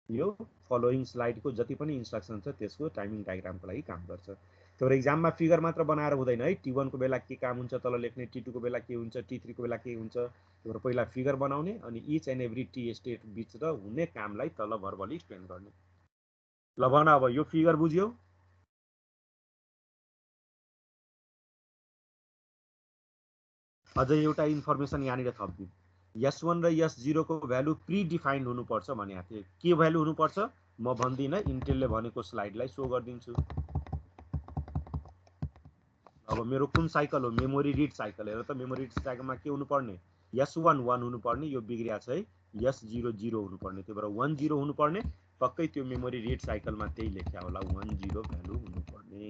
यो फलोइङ स्लाइडको जति पनि इन्स्ट्रक्सन छ त्यसको टाइमिङ डायग्रामको लागि काम गर्छ। त्यही भएर एक्जाममा फिगर मात्र बनाएर हुँदैन है, T1 को बेला के काम हुन्छ तल लेख्ने, T2 को बेला के हुन्छ, T3 को बेला के हुन्छ, त्यही भएर पहिला फिगर बनाउने अनि each and every T state बिच र हुने कामलाई तल भर्बली एक्सप्लेन गर्ने। ल भन अब यो फिगर बुझ्यो, अझै एउटा इन्फर्मेसन यहाँनिर थपिदिउँ, S1 र S0 को भ्यालु प्री डिफाइन्ड हुनुपर्छ भनेको थिएँ, के भ्यालु हुनुपर्छ म भन्दिनँ, इन्टेलले भनेको स्लाइडलाई सो गरिदिन्छु। अब मेरो कुन साइकल हो, मेमोरी रिड साइकल, हेर त मेमोरी रिड साइकलमा के हुनुपर्ने, S1 1 हुनुपर्ने, यो बिग्रिया छ है, S0 0 हुनुपर्ने, त्यही भएर 1 0 हुनुपर्ने, पक्कै त्यो मेमोरी रिड साइकलमा त्यही लेख्या होला 1 0 भ्यालु हुनुपर्ने।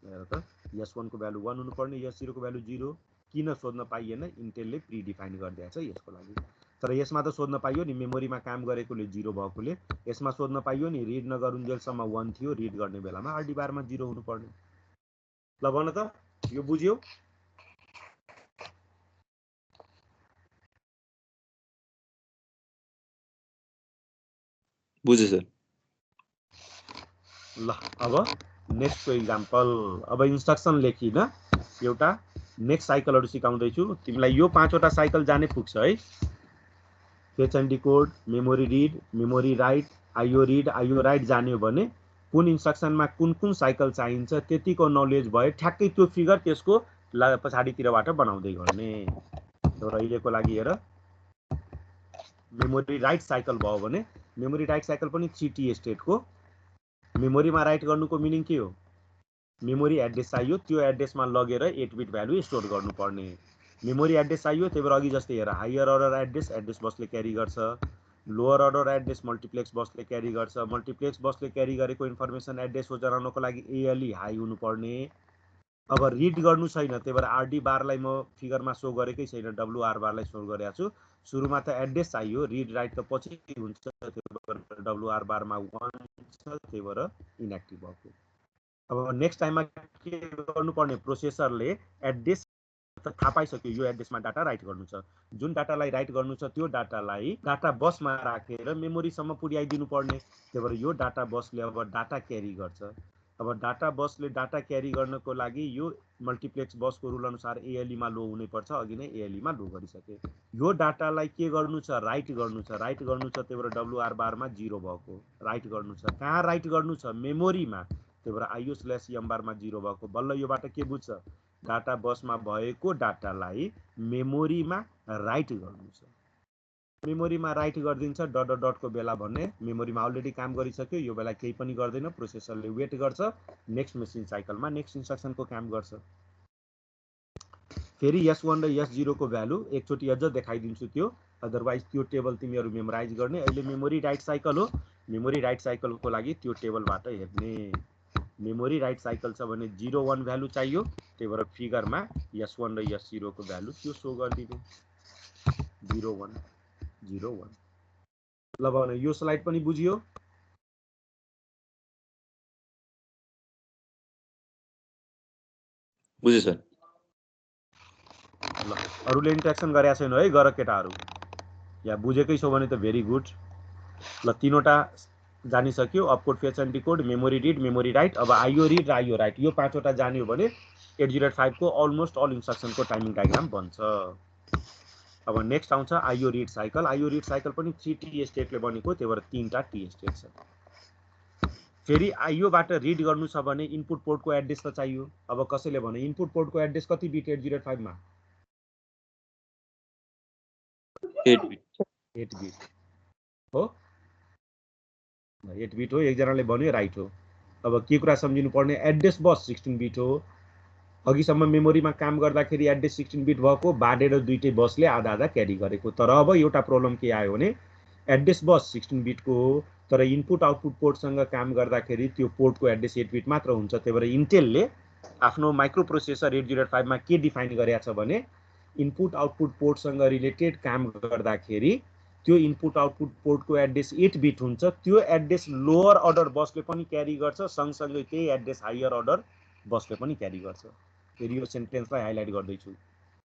हेर त S1 को भ्यालु 1 हुनुपर्ने, S0 को भ्यालु 0, किन सोध्न पाइएन, इन्टेलले प्री डिफाइन गरिदिएको छ यसको लागि। तर यसमा त सोध्न पाइयो नि, मेमोरीमा काम गरेकोले 0 भएकोले, यसमा सोध्न पाइयो नि रिड नगरुन्जेलसम्म 1 थियो, रिड गर्ने बेलामा आरडी बारमा 0 हुनुपर्ने। ल भन त यो बुझ्यो, बुझ्यो सर। ल अब नेक्स्टको इक्जाम्पल। अब इन्स्ट्रक्सन लेखिन एउटा नेक्स्ट साइकलहरू सिकाउँदैछु तिमीलाई। यो 5वटा साइकल जाने पुग्छ है। Fetch and decode, memory read, memory write, IO read, IO write जान्यो भने कुन इन्स्ट्रक्सनमा कुन कुन साइकल चाहिन्छ त्यतिको नलेज भयो ठ्याक्कै त्यो फिगर त्यसको पछाडितिरबाट बनाउँदै गर्ने। र अहिलेको लागि हेर मेमोरी राइट साइकल भयो भने मेमोरी राइट साइकल पनि 3T स्टेटको। मेमोरीमा राइट गर्नुको मिनिङ के हो? मेमोरी एड्रेस चाहियो, त्यो एड्रेसमा लगेर 8 बिट भ्यालु स्टोर गर्नुपर्ने। मेमोरी एड्रेस चाहियो, त्यही भएर अघि जस्तै हेर हायर अर्डर एड्रेस बसले क्यारी गर्छ, लोअर अर्डर एड्रेस मल्टिप्लेक्स बसले क्यारी गर्छ। मल्टिप्लेक्स बसले क्यारी गरेको इन्फर्मेसन एड्रेस हो जनाउनको लागि ALE हाई हुनुपर्ने। अब रिड गर्नु छैन, त्यही भएर RD बारलाई म फिगरमा सो गरेकै छैन, WR बारलाई सो गरेको छु। सुरुमा त एड्रेस चाहियो, रिड राइट त पछि हुन्छ, त्यही भएर WR बारमा 1 छ, त्यही भएर इनएक्टिभ भएको। अब नेक्स्ट टाइममा के गर्नुपर्ने, प्रोसेसरले एड्रेस त थाहा पाइसक्यो यो एड्रेसमा डाटा राइट गर्नु छ। जुन डाटालाई राइट गर्नु छ त्यो डाटालाई डाटा बसमा राखेर मेमोरीसम्म पुर्याइदिनु पर्ने। त्यही भएर यो डाटा बसले अब डाटा क्यारी गर्छ। अब डाटा बसले डाटा क्यारी गर्नको लागि यो मल्टिप्लेक्स बसको रुल अनुसार ALE मा लो हुनुपर्छ। अघि नै ALE मा लो गरिसके। यो डाटालाई के गर्नु छ? राइट गर्नु छ। राइट गर्नु छ, त्यही भएर WR बारमा 0 भएको राइट गर्नु छ। कहाँ राइट गर्नु छ? मेमोरीमा, त्यही भएर IO/M बारमा 0 भएको। बल्ल योबाट के बुझ्छ? डाटा बसमा भएको डाटालाई मेमोरीमा राइट गर्नु छ। मेमोरीमा राइट गरिदिन्छ डटको बेला भन्ने मेमोरीमा अलरेडी काम गरिसक्यो, यो बेला केही पनि गर्दैन। प्रोसेसरले वेट गर्छ, नेक्स्ट मेसिन साइकलमा नेक्स्ट इन्स्ट्रक्सनको काम गर्छ। फेरि S1 र S0 को भ्यालु एकचोटि अझ देखाइदिन्छु त्यो, अदरवाइज त्यो टेबल तिमीहरू मेमोराइज गर्ने। अहिले मेमोरी राइट साइकल हो, मेमोरी राइट साइकलको लागि त्यो टेबलबाट हेर्ने। मेमोरी राइट साइकल छ भने 0-1 भ्यालु चाहियो, त्यही भएर फिगरमा S1 र S0 को भ्यालु त्यो सो गरिदिनु 0-1 0-1। ल भने यो स्लाइड पनि बुझियो। बुझ्यो सर। ल अरूले इन्ट्रेक्सन गरेका छैन है, गर केटाहरू। या बुझेकै छौ भने त भेरी गुड। ल 3वटा जानिसक्यो, opcode, fetch and decode, memory read, memory write. अब आइओ रिड र आइओ राइट यो 5वटा जान्यो भने 808 को अलमोस्ट अल इन्स्ट्रक्सनको टाइमिङ डायग्राम बन्छ। अब नेक्स्ट आउँछ IO read cycle. IO read cycle पनि 3T स्टेटले बनेको, त्यही भएर 3टा T स्टेट छ। फेरि आइओबाट रिड गर्नु छ भने इनपुट पोर्टको एड्रेस त चाहियो। अब कसैले भने इनपुट पोर्टको एड्रेस कति बिट 808 मा? 8 बिट हो, 8 बिट हो। एकजनाले भन्यो राइट हो। अब के कुरा सम्झिनु पर्ने, एड्रेस बस 16 बिट हो। अघिसम्म मेमोरीमा काम गर्दाखेरि एड्रेस 16 बिट भएको, बाडेर दुईटै बसले आधा आधा क्यारी गरेको। तर अब एउटा प्रब्लम के आयो भने एड्रेस बस 16 बिटको हो, तर इनपुट आउटपुट पोर्टसँग काम गर्दाखेरि त्यो पोर्टको एड्रेस 8 बिट मात्र हुन्छ। त्यही भएर इन्टेलले आफ्नो माइक्रो प्रोसेसर 808 मा के डिफाइन गरेको छ भने इनपुट आउटपुट पोर्टसँग रिलेटेड काम गर्दाखेरि त्यो इनपुट आउटपुट पोर्टको एड्रेस 8 बिट हुन्छ। त्यो एड्रेस लोअर अर्डर बसले पनि क्यारी गर्छ, सँगसँगै त्यही एड्रेस हायर अर्डर बसले पनि क्यारी गर्छ। फेरि यो सेन्टेन्सलाई हाइलाइट गर्दैछु।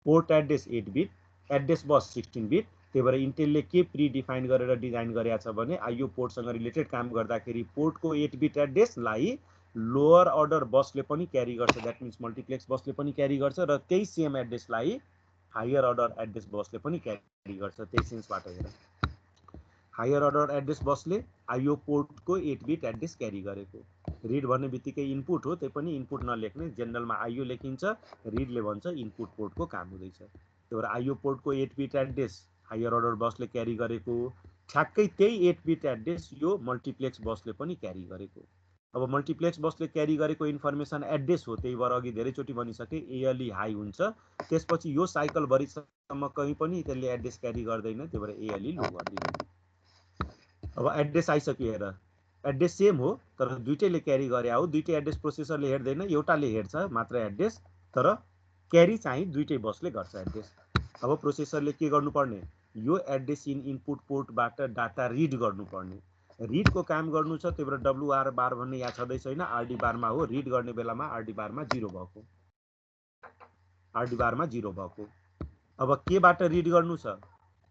Port address 8 bit, address bus 16 beet. त्यही भएर इन्टेलले के प्री डिफाइन गरेर डिजाइन गरेको छ भने आइओ पोर्टसँग रिलेटेड काम गर्दाखेरि पोर्टको 8 बिट एड्रेसलाई लोअर अर्डर बसले पनि क्यारी गर्छ, द्याट मिन्स मल्टिप्लेक्स बसले पनि क्यारी गर्छ, र त्यही सेम एड्रेसलाई हायर अर्डर एड्रेस बसले पनि क्यारी गर्छ। त्यही सेन्सबाट हेर, हायर अर्डर एड्रेस बसले आइओ पोर्टको 8 बिट एड्रेस क्यारी गरेको। रिड भन्ने बित्तिकै इनपुट हो, त्यही पनि इनपुट नलेख्ने, जेनरलमा आइओ लेखिन्छ, रिडले भन्छ इनपुट पोर्टको काम हुँदैछ। त्यही भएर आइओ पोर्टको 8 बिट एड्रेस हायर अर्डर बसले क्यारी गरेको, ठ्याक्कै त्यही 8 बिट एड्रेस यो मल्टिप्लेक्स बसले पनि क्यारी गरेको। अब मल्टिप्लेक्स बसले क्यारी गरेको इन्फर्मेसन एड्रेस हो, त्यही भएर अघि धेरैचोटि भनिसके ALE हाई हुन्छ। त्यसपछि यो साइकलभरिसम्म कहीँ पनि त्यसले एड्रेस क्यारी गर्दैन, त्यही भएर ALE लो गरिदिनु। अब एड्रेस आइसक्यो हेर, एड्रेस सेम हो तर दुईटैले क्यारी गरे हो। दुईटै एड्रेस प्रोसेसरले हेर्दैन, एउटाले हेर्छ मात्र एड्रेस, तर क्यारी चाहिँ दुईटै बसले गर्छ एड्रेस। अब प्रोसेसरले के गर्नुपर्ने, यो एड्रेस इनपुट पोर्टबाट डाटा रिड गर्नुपर्ने। रिडको काम गर्नु छ, त्यही भएर WR बार भन्ने यहाँ छँदै छैन, RD बारमा हो। रिड गर्ने बेलामा RD बारमा 0 भएको, RD बारमा 0 भएको। अब केबाट रिड गर्नु छ?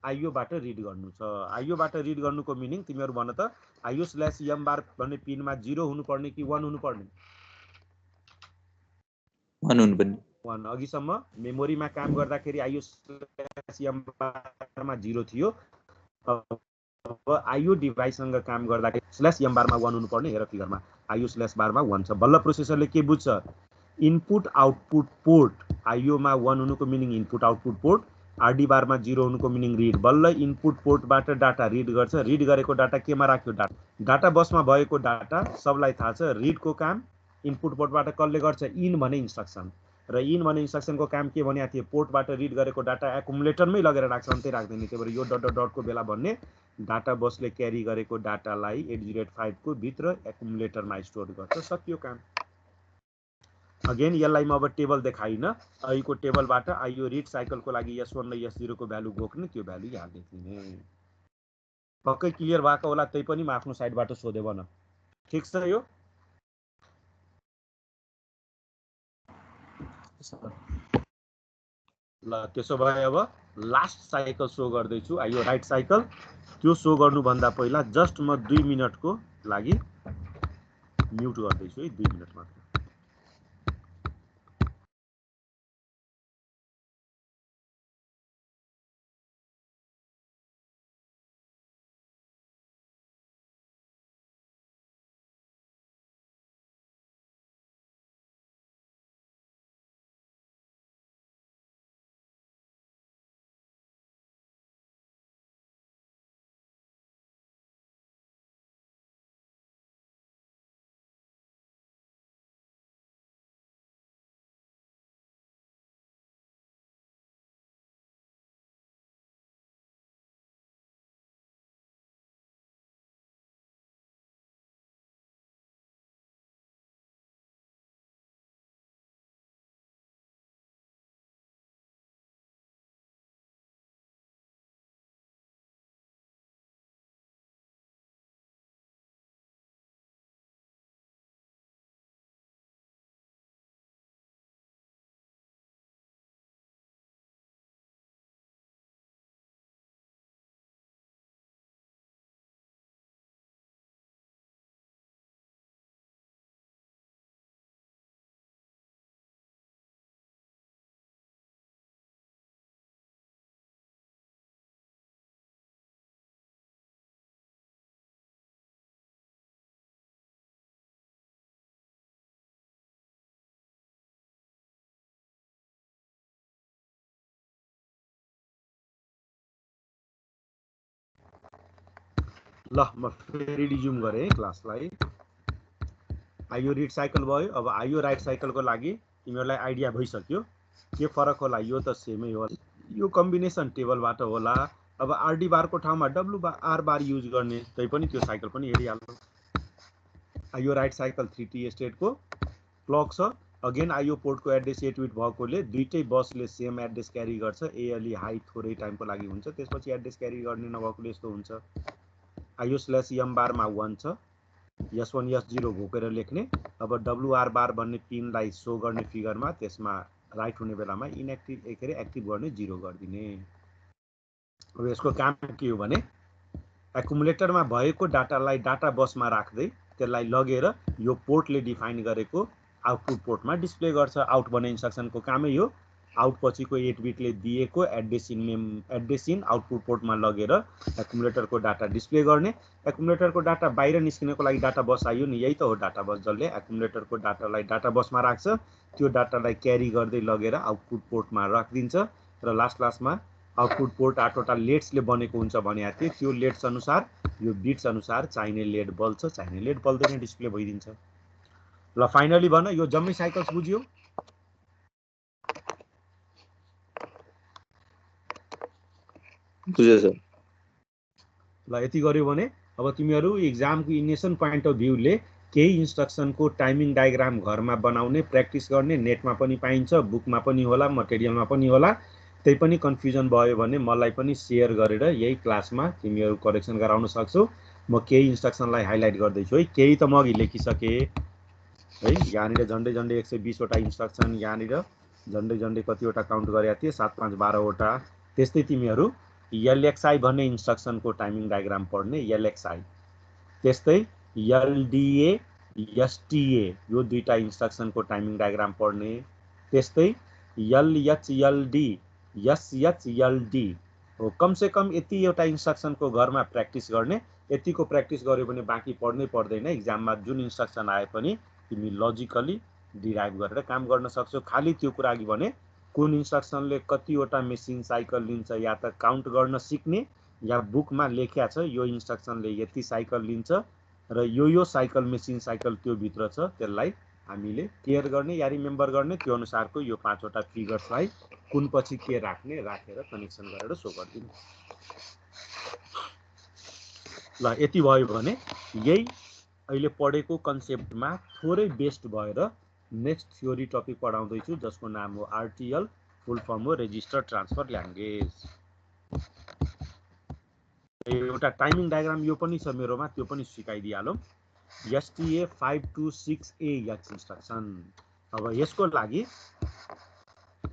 आइयोबाट रिड गर्नु छ। आइयोबाट रिड गर्नुको मिनिङ तिमीहरू भन त, IO/m बार भन्ने पिनमा 0 हुनुपर्ने कि 1 हुनुपर्ने? 1 हुनुपर्ने। 1। अघिसम्म मेमोरीमा काम गर्दाखेरि IO/m बारमा 0 थियो, अब आइयो डिभाइससँग काम गर्दाखेरि /m बारमा 1 हुनुपर्ने। हेर फिगरमा IO/बारमा 1 छ। बल्ल प्रोसेसरले के बुझ्छ, इनपुट आउटपुट पोर्ट आइयोमा 1 हुनुको meaning input output port, RD बारमा 0 हुनुको मिनिङ रिड। बल्ल इनपुट पोर्टबाट डाटा रिड गर्छ, रिड गरेको डाटा केमा राख्यो, डाटा बसमा भएको डाटा सबलाई थाहा छ। रिडको काम इनपुट पोर्टबाट कसले गर्छ, इन भने इन्स्ट्रक्सन, र इन भने इन्स्ट्रक्सनको काम के भनेको थियो, पोर्टबाट रिड गरेको डाटा एकुमुलेटरमै लगेर राख्छ, अन्त्य राख्दैन। त्यही भएर यो डटको बेला भन्ने डाटा बसले क्यारी गरेको डाटालाई 8085 को भित्र एकुमुलेटरमा स्टोर गर्छ, सकियो काम। अगेन यसलाई म अब टेबल देखाइन, अहिलेको टेबलबाट आइयो रिड साइकलको लागि S1 र S0 को भ्यालु बोक्ने, त्यो भ्यालु यहाँ लेख्ने। पक्कै क्लियर भएको होला, त्यही पनि म आफ्नो साइडबाट सोधे भन। ठिक छ यो? ल त्यसो भए अब लास्ट साइकल सो गर्दैछु, आइयो राइट साइकल। त्यो सो गर्नुभन्दा पहिला जस्ट म 2 मिनटको लागि म्युट गर्दैछु है, 2 मिनट मात्र। ल म फेरि रिज्युम गरेँ क्लासलाई। आइयो रिड साइकल भयो। अब आइयो राइट साइकलको लागि तिमीहरूलाई आइडिया भइसक्यो के फरक होला। यो त सेमै हो, यो कम्बिनेसन टेबलबाट होला। अब RD बारको ठाउँमा WR बार युज गर्ने, त्यही पनि त्यो साइकल पनि हेरिहाल्नु। आइयो राइट साइकल 3T स्टेटको क्लक छ। अगेन आइयो पोर्टको एड्रेस 8 बिट भएकोले दुईटै बसले सेम एड्रेस क्यारी गर्छ। ALE हाई थोरै टाइमको लागि हुन्छ, त्यसपछि एड्रेस क्यारी गर्ने नभएकोले यस्तो हुन्छ। IO/m बारमा 1 छ, S1 S0 घोकेर लेख्ने। अब WR बार भन्ने पिनलाई सो गर्ने फिगरमा, त्यसमा राइट हुने बेलामा इनएक्टिभ एक्टिभ गर्ने 0 गरिदिने। अब यसको काम के हो भने एकुमुलेटरमा भएको डाटालाई डाटा बसमा राख्दै त्यसलाई लगेर यो पोर्टले डिफाइन गरेको आउटपुट पोर्टमा डिस्प्ले गर्छ। आउट भन्ने इन्स्ट्रक्सनको कामै हो आउट पछिको 8 बिटले दिएको एड्रेस इन आउटपुट पोर्टमा लगेर एकुमुलेटरको डाटा डिस्प्ले गर्ने। एकुमुलेटरको डाटा बाहिर निस्किनको लागि डाटा बस आयो नि, यही त हो डाटा बस, जसले एकुमुलेटरको डाटालाई डाटा बसमा राख्छ। त्यो डाटालाई क्यारी गर्दै लगेर आउटपुट पोर्टमा राखिदिन्छ। र लास्टमा आउटपुट पोर्ट आठवटा लेड्सले बनेको हुन्छ भनेको थिएँ। त्यो लेड्स अनुसार, यो बिट्स अनुसार चाहिने लेड बल्छ, चाहिने लेड बल्दै नै डिस्प्ले भइदिन्छ। ल फाइनली भन, यो जम्मै साइकल्स बुझ्यो? बुझ्यो सर। ल यति गर्यो भने अब तिमीहरू इक्जामको इनिसियल पोइन्ट अफ भ्यूले केही इन्स्ट्रक्सनको टाइमिङ डायग्राम घरमा बनाउने प्र्याक्टिस गर्ने। नेटमा पनि पाइन्छ, बुकमा पनि होला, मटेरियलमा पनि होला। त्यही पनि कन्फ्युजन भयो भने मलाई पनि सेयर गरेर यही क्लासमा तिमीहरू करेक्सन गराउन सक्छौ। म केही इन्स्ट्रक्सनलाई हाइलाइट गर्दैछु है। केही त म अघि लेखिसकेँ है। यहाँनिर झन्डै 120 वटा इन्स्ट्रक्सन, यहाँनिर झन्डै कतिवटा काउन्ट गरेका थिएँ, 7 5 12 वटा। त्यस्तै तिमीहरू LXI भन्ने इन्स्ट्रक्सनको टाइमिङ डायग्राम पढ्ने LXI, त्यस्तै LDA STA यो दुईटा इन्स्ट्रक्सनको टाइमिङ डायग्राम पढ्ने, त्यस्तै LHLD SHLD हो। कमसे कम यति एउटा इन्स्ट्रक्सनको घरमा प्र्याक्टिस गर्ने, यतिको प्र्याक्टिस गर्यो भने बाँकी पढ्नै पर्दैन। इक्जाममा जुन इन्स्ट्रक्सन आए पनि तिमी लजिकली डिराइभ गरेर काम गर्न सक्छौ। खालि त्यो कुरा अघि भने कुन इन्स्ट्रक्सनले कतिवटा मेसिन साइकल लिन्छ या त काउन्ट गर्न सिक्ने, या बुकमा लेख्या छ यो इन्स्ट्रक्सनले यति साइकल लिन्छ र यो साइकल मेसिन साइकल त्यो भित्र छ, त्यसलाई हामीले केयर गर्ने या रिमेम्बर गर्ने। त्यो अनुसारको यो 5 वटा फिगर्सलाई कुन पछि के राख्ने राखेर कनेक्सन गरेर सो गरिदिनु। ल यति भयो भने यही अहिले पढेको कन्सेप्टमा थोरै बेस्ट भएर नेक्स्ट थ्योरी टपिक पढाउँदैछु जसको नाम हो RTL, फुल फर्म हो रेजिस्टर ट्रान्सफर ल्याङ्ग्वेज। एउटा टाइमिङ डायग्राम यो पनि छ मेरोमा, त्यो पनि सिकाइदिइहालौँ। STA 526AH instruction. अब यसको लागि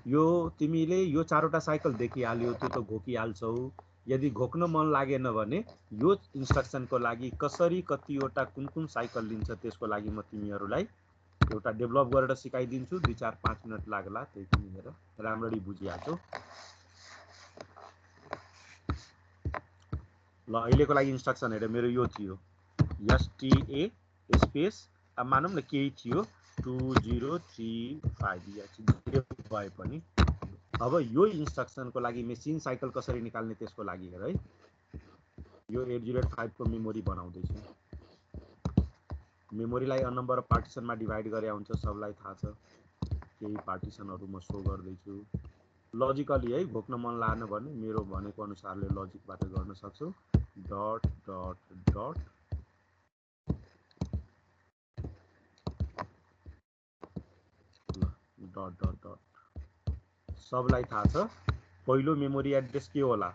यो तिमीले यो 4 वटा साइकल देखिहाल्यो, त्यो त घोकिहाल्छौ। यदि घोक्न मन लागेन भने यो इन्स्ट्रक्सनको लागि कसरी कतिवटा कुन साइकल लिन्छ त्यसको लागि म तिमीहरूलाई एउटा डेभलप गरेर सिकाइदिन्छु। 2-4-5 मिनट लाग्ला, त्यही तिमीहरू राम्ररी बुझिहाल्छौ। ल अहिलेको लागि इन्स्ट्रक्सन हेर मेरो यो थियो STA स्पेस, अब मानौँ न केही थियो 2035 भए पनि। अब यो इन्स्ट्रक्सनको लागि मेसिन साइकल कसरी निकाल्ने त्यसको लागि हेर है। यो 8085 को मेमोरी बनाउँदैछु। मेमोरीलाई अ नम्बर अफ पार्टिसनमा डिभाइड गरे हुन्छ, सबलाई थाहा छ। केही पार्टिसनहरू म सो गर्दैछु लजिकली है। घोक्न मन लागेन भने मेरो भनेको अनुसारले लजिकबाट गर्न सक्छौ। Dot dot dot dot dot dot सबलाई थाहा छ। पहिलो मेमोरी एड्रेस के होला?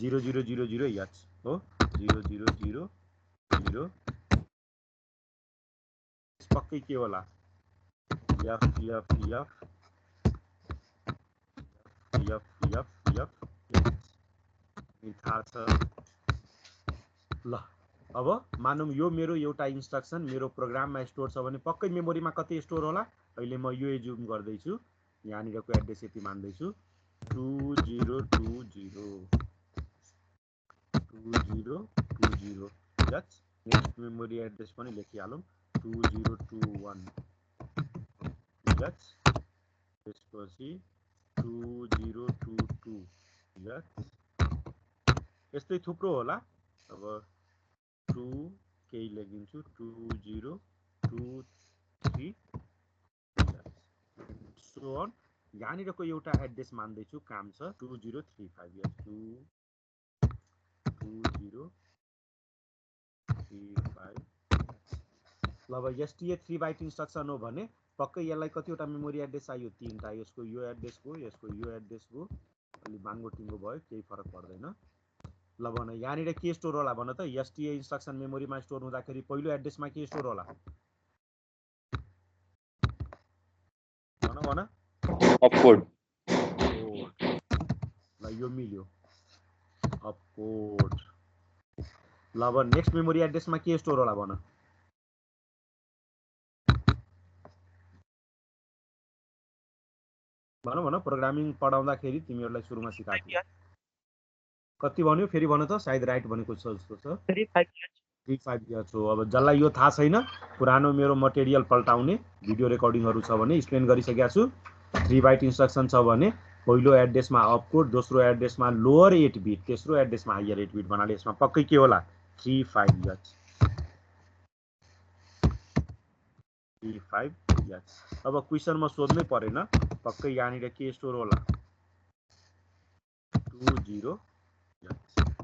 0000H हो। 0000 पक्कै के होला? FFF थाहा छ। ल अब मानौँ यो मेरो एउटा इन्स्ट्रक्सन मेरो प्रोग्राममा स्टोर छ भने पक्कै मेमोरीमा कति स्टोर होला? अहिले म यो एज्युम गर्दैछु, यहाँनिरको एड्रेस यति मान्दैछु 2020H। नेक्स्ट मेमोरी एड्रेस पनि लेखिहालौँ 2021H, त्यसपछि 2022H, यस्तै थुप्रो होला। अब 2 केही लेखिदिन्छु 2023 सो अन। यहाँनिरको एउटा एड्रेस मान्दैछु, काम छ 2035H 2035। ल अब STA 3 बाइट इन्स्ट्रक्सन हो भने पक्कै यसलाई कतिवटा मेमोरी एड्रेस चाहियो? 3टा। यसको यो एड्रेस गयो, यसको यो एड्रेस गयो, अलि बाङ्गो टिङ्गो भयो, केही फरक पर्दैन। ल भन यहाँनिर के स्टोर होला भन त? STA इन्स्ट्रक्सन मेमोरीमा स्टोर हुँदाखेरि पहिलो एड्रेसमा के स्टोर होला? भन अपकोड। ल यो मिल्यो, अपकोड। ल अब नेक्स्ट मेमोरी एड्रेसमा के स्टोर होला भन? भन प्रोग्रामिङ पढाउँदाखेरि तिमीहरूलाई सुरुमा सिकाएको थिएँ। कति भन्यो फेरि भन त? सायद राइट भनेको छ जस्तो छ। 35H हो। अब जसलाई यो थाहा छैन पुरानो मेरो मटेरियल पल्टाउने भिडियो रेकर्डिङहरू छ भने एक्सप्लेन गरिसकेको छु। 3 बाइट इन्स्ट्रक्सन छ भने पहिलो एड्रेसमा अपकोड, दोस्रो एड्रेसमा लोअर 8 बिट, तेस्रो एड्रेसमा हायर 8 बिट भन्नाले यसमा पक्कै के होला? 35H। अब क्वेसनमा सोध्नै परेन, पक्कै यहाँनिर के स्टोर होला? 20H।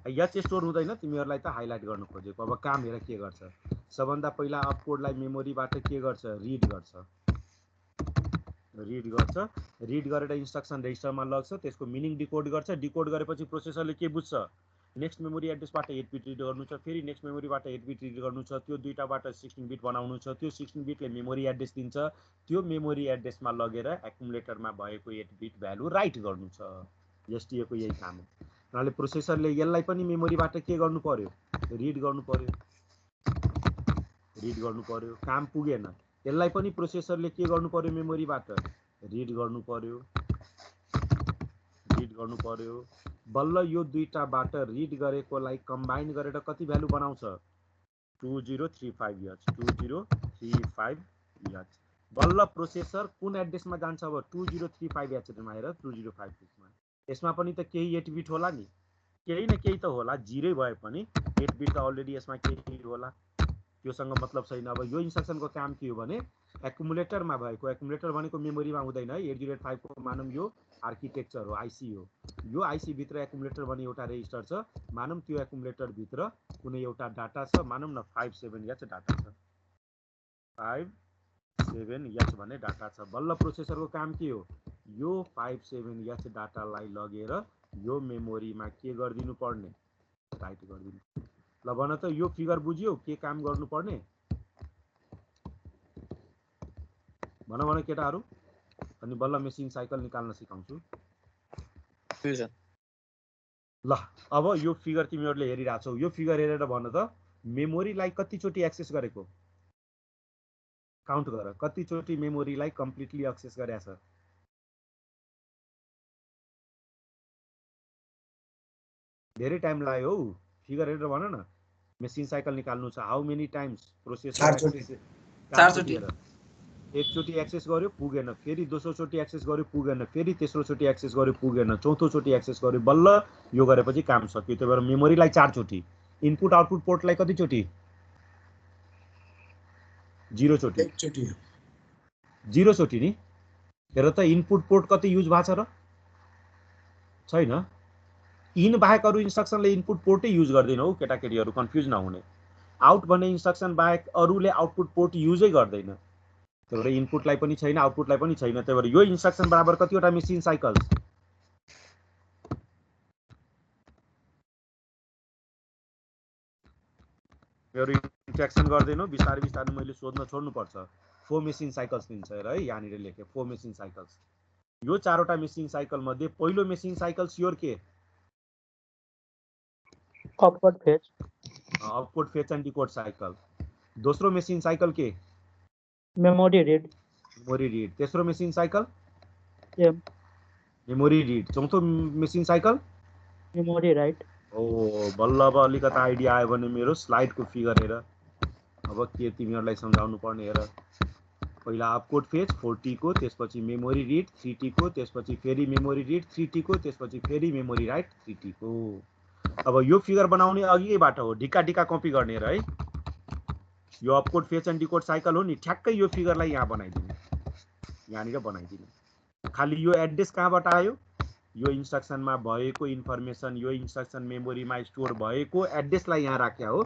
H स्टोर हुँदैन, तिमीहरूलाई त हाइलाइट गर्न खोजेको। अब काम हेर के गर्छ। सबभन्दा पहिला अपकोडलाई मेमोरीबाट के गर्छ? रिड गर्छ। रिड गरेर इन्स्ट्रक्सन रेजिस्टरमा लग्छ, त्यसको मिनिङ डिकोड गर्छ। डिकोड गरेपछि प्रोसेसरले के बुझ्छ? नेक्स्ट मेमोरी एड्रेसबाट 8 बिट रिड गर्नु छ, फेरि नेक्स्ट मेमोरीबाट 8 बिट रिड गर्नु छ, त्यो दुईटाबाट 16 बिट बनाउनु छ, त्यो 16 बिटले मेमोरी एड्रेस दिन्छ, त्यो मेमोरी एड्रेसमा लगेर एकुमुलेटरमा भएको 8 बिट भ्यालु राइट गर्नु छ। एसटीए को यही काम हो। उनीहरूले प्रोसेसरले यसलाई पनि मेमोरीबाट के गर्नु पर्यो, रिड गर्नु पर्यो, काम पुगेन, यसलाई पनि प्रोसेसरले के गर्नु पर्यो, मेमोरीबाट रिड गर्नु पर्यो, बल्ल यो दुईटाबाट रिड गरेकोलाई कम्बाइन गरेर कति भ्यालु बनाउँछ, 2035H, 2035H। बल्ल प्रोसेसर कुन एड्रेसमा जान्छ अब, 2035H मा हेर, 2056 मा। यसमा पनि त केही 8 बिट होला नि, केही न केही त होला, 0 भए पनि 8 बिट त अलरेडी यसमा केही होला, त्योसँग मतलब छैन। अब यो इन्स्ट्रक्सनको काम के हो भने एकुमुलेटरमा भएको, एकुमुलेटर भनेको मेमोरीमा हुँदैन है, 8085 को मानौँ यो आर्किटेक्चर हो, आइसी हो। यो आइसी भित्र एकुमुलेटर भन्ने एउटा रेजिस्टर छ, मानौँ त्यो एकुमुलेटर भित्र कुनै एउटा डाटा छ, मानौँ न 57H डाटा छ, 57H भन्ने डाटा छ। बल्ल प्रोसेसरको काम के हो, यो 57H डाटालाई लगेर यो मेमोरीमा के गरिदिनु पर्ने, राइट गरिदिनु। ल भन त यो फिगर बुझ्यो के काम गर्नुपर्ने, भन केटाहरू। अनि बल्ल मेसिन साइकल निकाल्न सिकाउँछु। ल अब यो फिगर तिमीहरूले हेरिरहेछौ, यो फिगर हेरेर भन त मेमोरीलाई कतिचोटि एक्सेस गरेको, काउन्ट गर, कतिचोटि मेमोरीलाई कम्प्लिटली एक्सेस गरेछ। धेरै टाइम लाग्यो हौ, फिगर हेरेर भन न। मेसिन साइकल निकाल्नु छ, हाउ मेनी टाइम्स प्रोसेसर 4 चोटि। एकचोटि एक्सेस गर्यो पुगेन, फेरि दोस्रो चोटि एक्सेस गर्यो पुगेन, फेरि तेस्रो चोटि एक्सेस गर्यो पुगेन, चौथो चोटि एक्सेस गर्यो, बल्ल यो गरेपछि काम सक्यो। त्यही भएर मेमोरीलाई 4 चोटि, इनपुट आउटपुट पोर्टलाई कति चोटि, 0 चोटि, 0 चोटि नि। हेर त इनपुट पोर्ट कति युज भएको छ र, छैन। इन बाहेक अरू इन्स्ट्रक्सनले इनपुट पोर्टै युज गर्दैन हौ केटाकेटीहरू, कन्फ्युज नहुने। आउट भन्ने इन्स्ट्रक्सन बाहेक अरूले आउटपुट पोर्ट युजै गर्दैन, त्यही भएर इनपुटलाई पनि छैन, आउटपुटलाई पनि छैन। त्यही भएर यो इन्स्ट्रक्सन बराबर कतिवटा मेसिन साइकल्स, मेरो इन्ट्र्याक्सन गर्दैनौ, बिस्तारै बिस्तारै मैले सोध्न छोड्नुपर्छ। 4 मेसिन साइकल्स दिन्छ हेर है, यहाँनिर लेखेँ 4 मेसिन साइकल्स। यो 4वटा मेसिन साइकल मध्ये पहिलो मेसिन साइकल स्योर के, opcode fetch, opcode fetch and decode cycle. दोस्रो मेसिन साइकल के, मेमोरी रीड, तेस्रो machine cycle M, memory read. चौथो मेसिन साइकल मेमोरी राइट। ओ बल्ल अब अलिकति आइडिया आयो भने मेरो स्लाइडको फिगर हेर, अब के तिमीहरूलाई सम्झाउनु पर्ने हेर। पहिला अपकोड फेच 4T को, त्यसपछि मेमोरी रिड 3T को, त्यसपछि फेरि मेमोरी रिड 3T को, त्यसपछि फेरि मेमोरी राइट 3T को। अब यो फिगर बनाउने अघिबाट हो, ढिक्का ढिक्का कपी गर्ने है। यो अपकोड फेच एन्ड डिकोड साइकल हो नि, ठ्याक्कै यो फिगरलाई यहाँ बनाइदिने, यहाँनिर बनाइदिने। खालि यो एड्रेस कहाँबाट आयो, यो इन्स्ट्रक्सनमा भएको इन्फर्मेसन, यो इन्स्ट्रक्सन मेमोरीमा स्टोर भएको एड्रेसलाई यहाँ राख्या हो।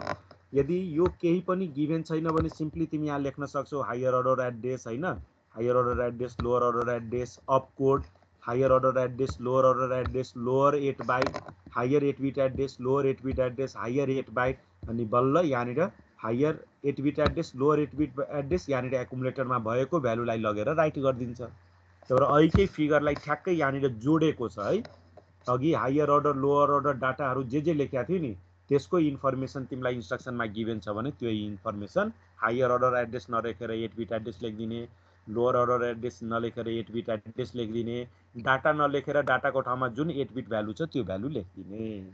यदि यो केही पनि गिभेन छैन भने सिम्पली तिमी यहाँ लेख्न सक्छौ हायर अर्डर एड्रेस हैन, higher order address, lower order address, opcode, higher order address, lower order address, lower 8 byte, higher 8 bit address, lower 8 bit address, higher 8 byte, अनि बल्ल यहाँनिर higher 8 bit address, lower 8 bit address, यहाँनिर एकुमुलेटरमा भएको भ्यालुलाई लगेर right गरिदिन्छ। तर अहिलेकै फिगरलाई ठ्याक्कै यहाँनिर जोडेको छ है। अघि हायर अर्डर लोअर अर्डर डाटाहरू जे लेखेको थियो नि, त्यसको इन्फर्मेसन तिमीलाई इन्स्ट्रक्सनमा गिभेन छ भने त्यो इन्फर्मेसन हायर अर्डर एड्रेस नलेखेर 8 बिट एड्रेस लेखिदिने, लोअर अर्डर एड्रेस नलेखेर 8 बिट एड्रेस लेखिदिने, डाटा नलेखेर डाटाको ठाउँमा जुन 8 बिट भ्यालु छ त्यो भ्यालु लेखिदिने।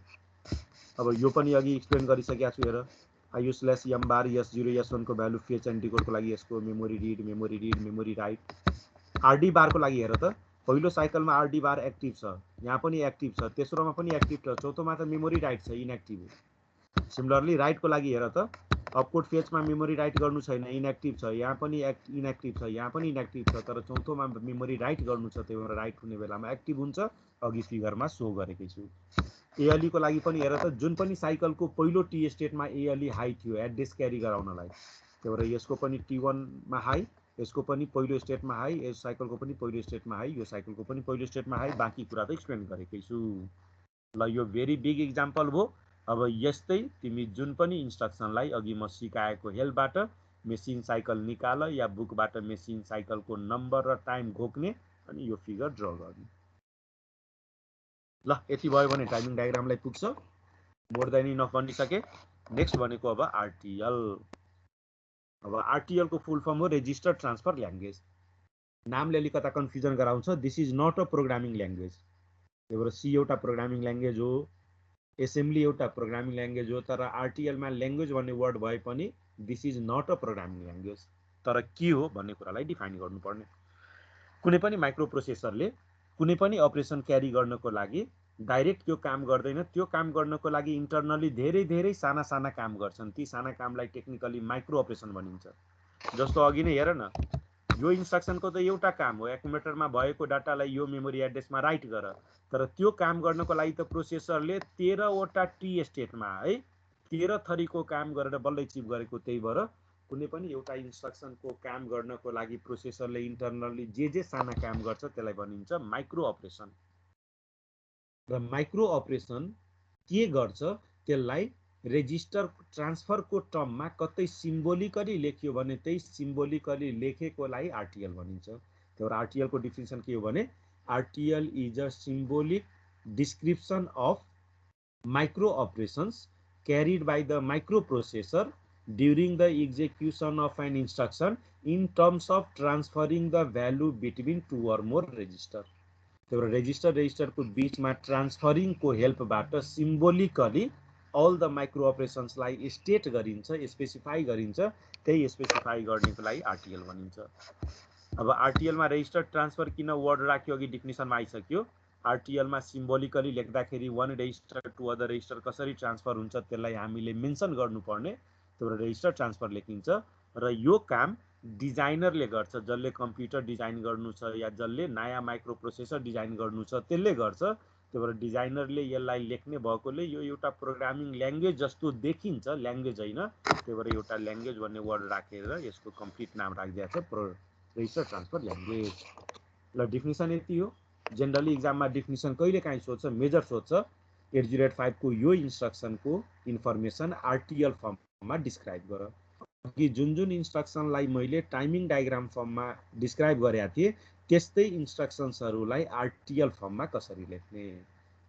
अब यो पनि अघि एक्सप्लेन गरिसकेको छु हेर। IU/m बार S0 S1 को भ्यालु फेच एन्ड डिकोडको लागि यसको memory read, memory write. RD बारको लागि हेर त, पहिलो साइकलमा RD बार एक्टिभ छ, यहाँ पनि एक्टिभ छ, तेस्रोमा पनि एक्टिभ छ, चौथोमा त मेमोरी राइट छ, इनएक्टिभ हो। सिमिलरली राइटको लागि हेर त, अपकोड फेचमा मेमोरी राइट गर्नु छैन, इनएक्टिभ छ, यहाँ पनि इनएक्टिभ छ, यहाँ पनि इनएक्टिभ छ, तर चौथोमा मेमोरी राइट गर्नु छ, त्यही भएर राइट हुने बेलामा एक्टिभ हुन्छ। अघि फिगरमा सो गरेकै छु। ALE को लागि पनि हेर त, जुन पनि साइकलको पहिलो टी स्टेटमा ALE हाई थियो एड्रेस क्यारी गराउनलाई, त्यही भएर यसको पनि T1 मा हाई, यसको पनि पहिलो स्टेटमा हाई, यस साइकलको पनि पहिलो स्टेटमा हाई, यो साइकलको पनि पहिलो स्टेटमा हाई, बाँकी कुरा त एक्सप्लेन गरेकै छु। ल यो भेरी बिग इक्जाम्पल भयो। अब यस्तै तिमी जुन पनि इन्स्ट्रक्सनलाई अघि म सिकाएको हेल्पबाट मेसिन साइकल निकाल या बुकबाट मेसिन साइकलको नम्बर र टाइम घोक्ने अनि यो फिगर ड्र गर्ने। ल यति भयो भने टाइमिङ डायग्रामलाई पुग्छ मोर देन इनफ भनिसके नेक्स्ट भनेको अब आरटिएल अब आरटिएल को फुल फर्म हो रेजिस्टर ट्रान्सफर ल्याङ्ग्वेज नामले अलिकता कन्फ्युजन गराउँछ this is not a programming language त्यही भएर सी एउटा प्रोग्रामिङ ल्याङ्ग्वेज हो एसेम्बली एउटा प्रोग्रामिङ ल्याङ्ग्वेज हो तर आरटिएलमा ल्याङ्ग्वेज भन्ने वर्ड भए पनि this is not a programming language तर के हो भन्ने कुरालाई डिफाइन गर्नुपर्ने कुनै पनि माइक्रो प्रोसेसरले कुनै पनि अपरेसन क्यारी गर्नको लागि डाइरेक्ट त्यो काम गर्दैन त्यो काम गर्नको लागि इन्टरनली धेरै धेरै साना साना काम गर्छन् ती साना कामलाई टेक्निकली माइक्रो अपरेसन भनिन्छ जस्तो अघि नै हेर न यो इन्स्ट्रक्सनको त एउटा काम हो एक्युमुलेटरमा भएको डाटालाई यो मेमोरी एड्रेसमा राइट गर तर त्यो काम गर्नको लागि त प्रोसेसरले 13 वटा टी स्टेटमा है 13 थरीको काम गरेर बल्लै चिप गरेको त्यही भएर कुनै पनि एउटा इन्स्ट्रक्सनको काम गर्नको लागि प्रोसेसरले इन्टरनली जे साना काम गर्छ त्यसलाई भनिन्छ माइक्रो अपरेसन र माइक्रो अपरेसन के गर्छ त्यसलाई रेजिस्टर ट्रान्सफरको टर्ममा कतै सिम्बोलिकली लेख्यो भने त्यही सिम्बोलिकली लेखेकोलाई आरटिएल भनिन्छ त्यही भएर आरटिएल को डिफिनेसन के हो भने RTL is a symbolic description of micro operations carried by the microprocessor during the execution of an instruction in terms of transferring the value between two or more register. So register को बीच में transferring को help बाट symbolically all the micro operations लाई state गरिन्छ specify गरिन्छ त्यही specify गर्नेको लागि RTL भनिन्छ अब RTL मा register transfer किन word राख्यो अघि definition मा आइसक्यो RTL मा सिम्बोलिकली लेख्दाखेरि one register to other register कसरी ट्रान्सफर हुन्छ त्यसलाई हामीले मेन्सन गर्नुपर्ने त्यो रेजिस्टर ट्रान्सफर लेखिन्छ र यो काम डिजाइनरले गर्छ जसले कम्प्युटर डिजाइन गर्नु छ या जसले नयाँ माइक्रो प्रोसेसर डिजाइन गर्नु छ त्यसले गर्छ त्यो भएर डिजाइनरले यसलाई लेख्ने भएकोले यो एउटा प्रोग्रामिङ ल्याङ्ग्वेज जस्तो देखिन्छ ल्याङ्ग्वेज हैन त्यो भएर एउटा ल्याङ्ग्वेज भन्ने वर्ड राखेर यसको कम्प्लिट नाम राखिदिएको छ रेजिस्टर ट्रान्सफर ल्याङ्ग्वेज ल डिफिनिसन यति हो जनरली एक्जाममा डिफिनिसन कहिले काहीँ सोध्छ मेजर सोध्छ 808 को यो इन्स्ट्रक्सनको इन्फर्मेसन आरटिएल फर्ममा डिस्क्राइब गर कि जुन इन्स्ट्रक्सनलाई मैले टाइमिङ डायग्राम फर्ममा डिस्क्राइब गरेका थिए त्यस्तै इन्स्ट्रक्सन्सहरूलाई आरटिएल फर्ममा कसरी लेख्ने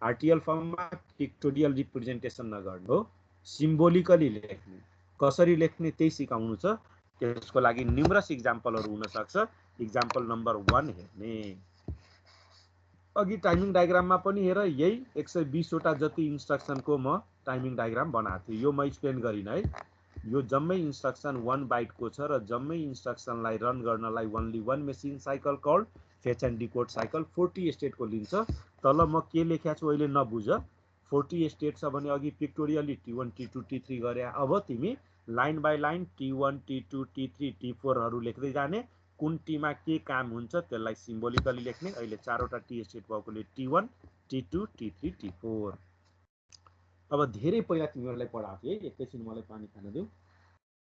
आरटिएल फर्ममा पिक्टोरियल रिप्रेजेन्टेसन नगर्नु हो सिम्बोलिकली लेख्ने कसरी लेख्ने त्यही सिकाउनु छ त्यसको लागि न्युमरस एक्जाम्पलहरू हुन सक्छ एक्जाम्पल नम्बर 1 हेर्ने अघि टाइमिङ डायग्राममा पनि हेर यही 120 वटा जति इन्स्ट्रक्सनको म टाइमिङ डायग्राम बनाएको थिएँ यो म एक्सप्लेन गरिन है यो जम्मै इन्स्ट्रक्सन 1 बाइटको छ र जम्मै इन्स्ट्रक्सनलाई रन गर्नलाई only one machine cycle called fetch and decode cycle 40 स्टेटको लिन्छ तल म के लेखेको छु अहिले नबुझ 40 स्टेट छ भने अघि पिक्टोरियली T1 T2 T3 गरे अब तिमी line by line T1 T2 T3 T4 हरू लेख्दै जाने कुन टीमा के काम हुन्छ त्यसलाई सिम्बोलिकली लेख्ने अहिले 4 वटा टी स्टेट भएकोले T1 T2 T3 T4 अब धेरै पहिला तिमीहरुलाई पढाएको थिए एकैछिन मलाई पानी खान देऊ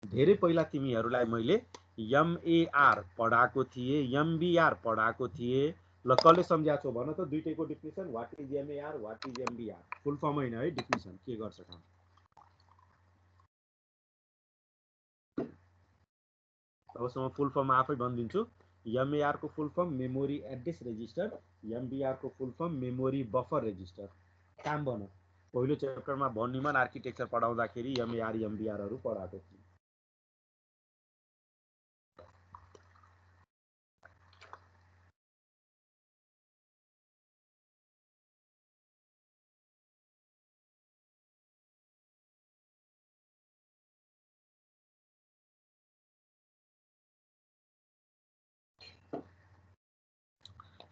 धेरै पहिला तिमीहरुलाई मैले MAR पढाएको थिए MBR पढाएको थिए ल कसले सम्झाएको छौ भन त दुईटैको definition what is MAR what is MBR full form हैन है डिफिनिसन के गर्छ काम अबसम्म फुल फर्म आफै भनिदिन्छु MAR को full form memory address register MBR को full form memory buffer register काम भन पहिलो च्याप्टरमा भनिमन आर्किटेक्चर पढाउँदाखेरि MAR MBR हरु पढाएको थिए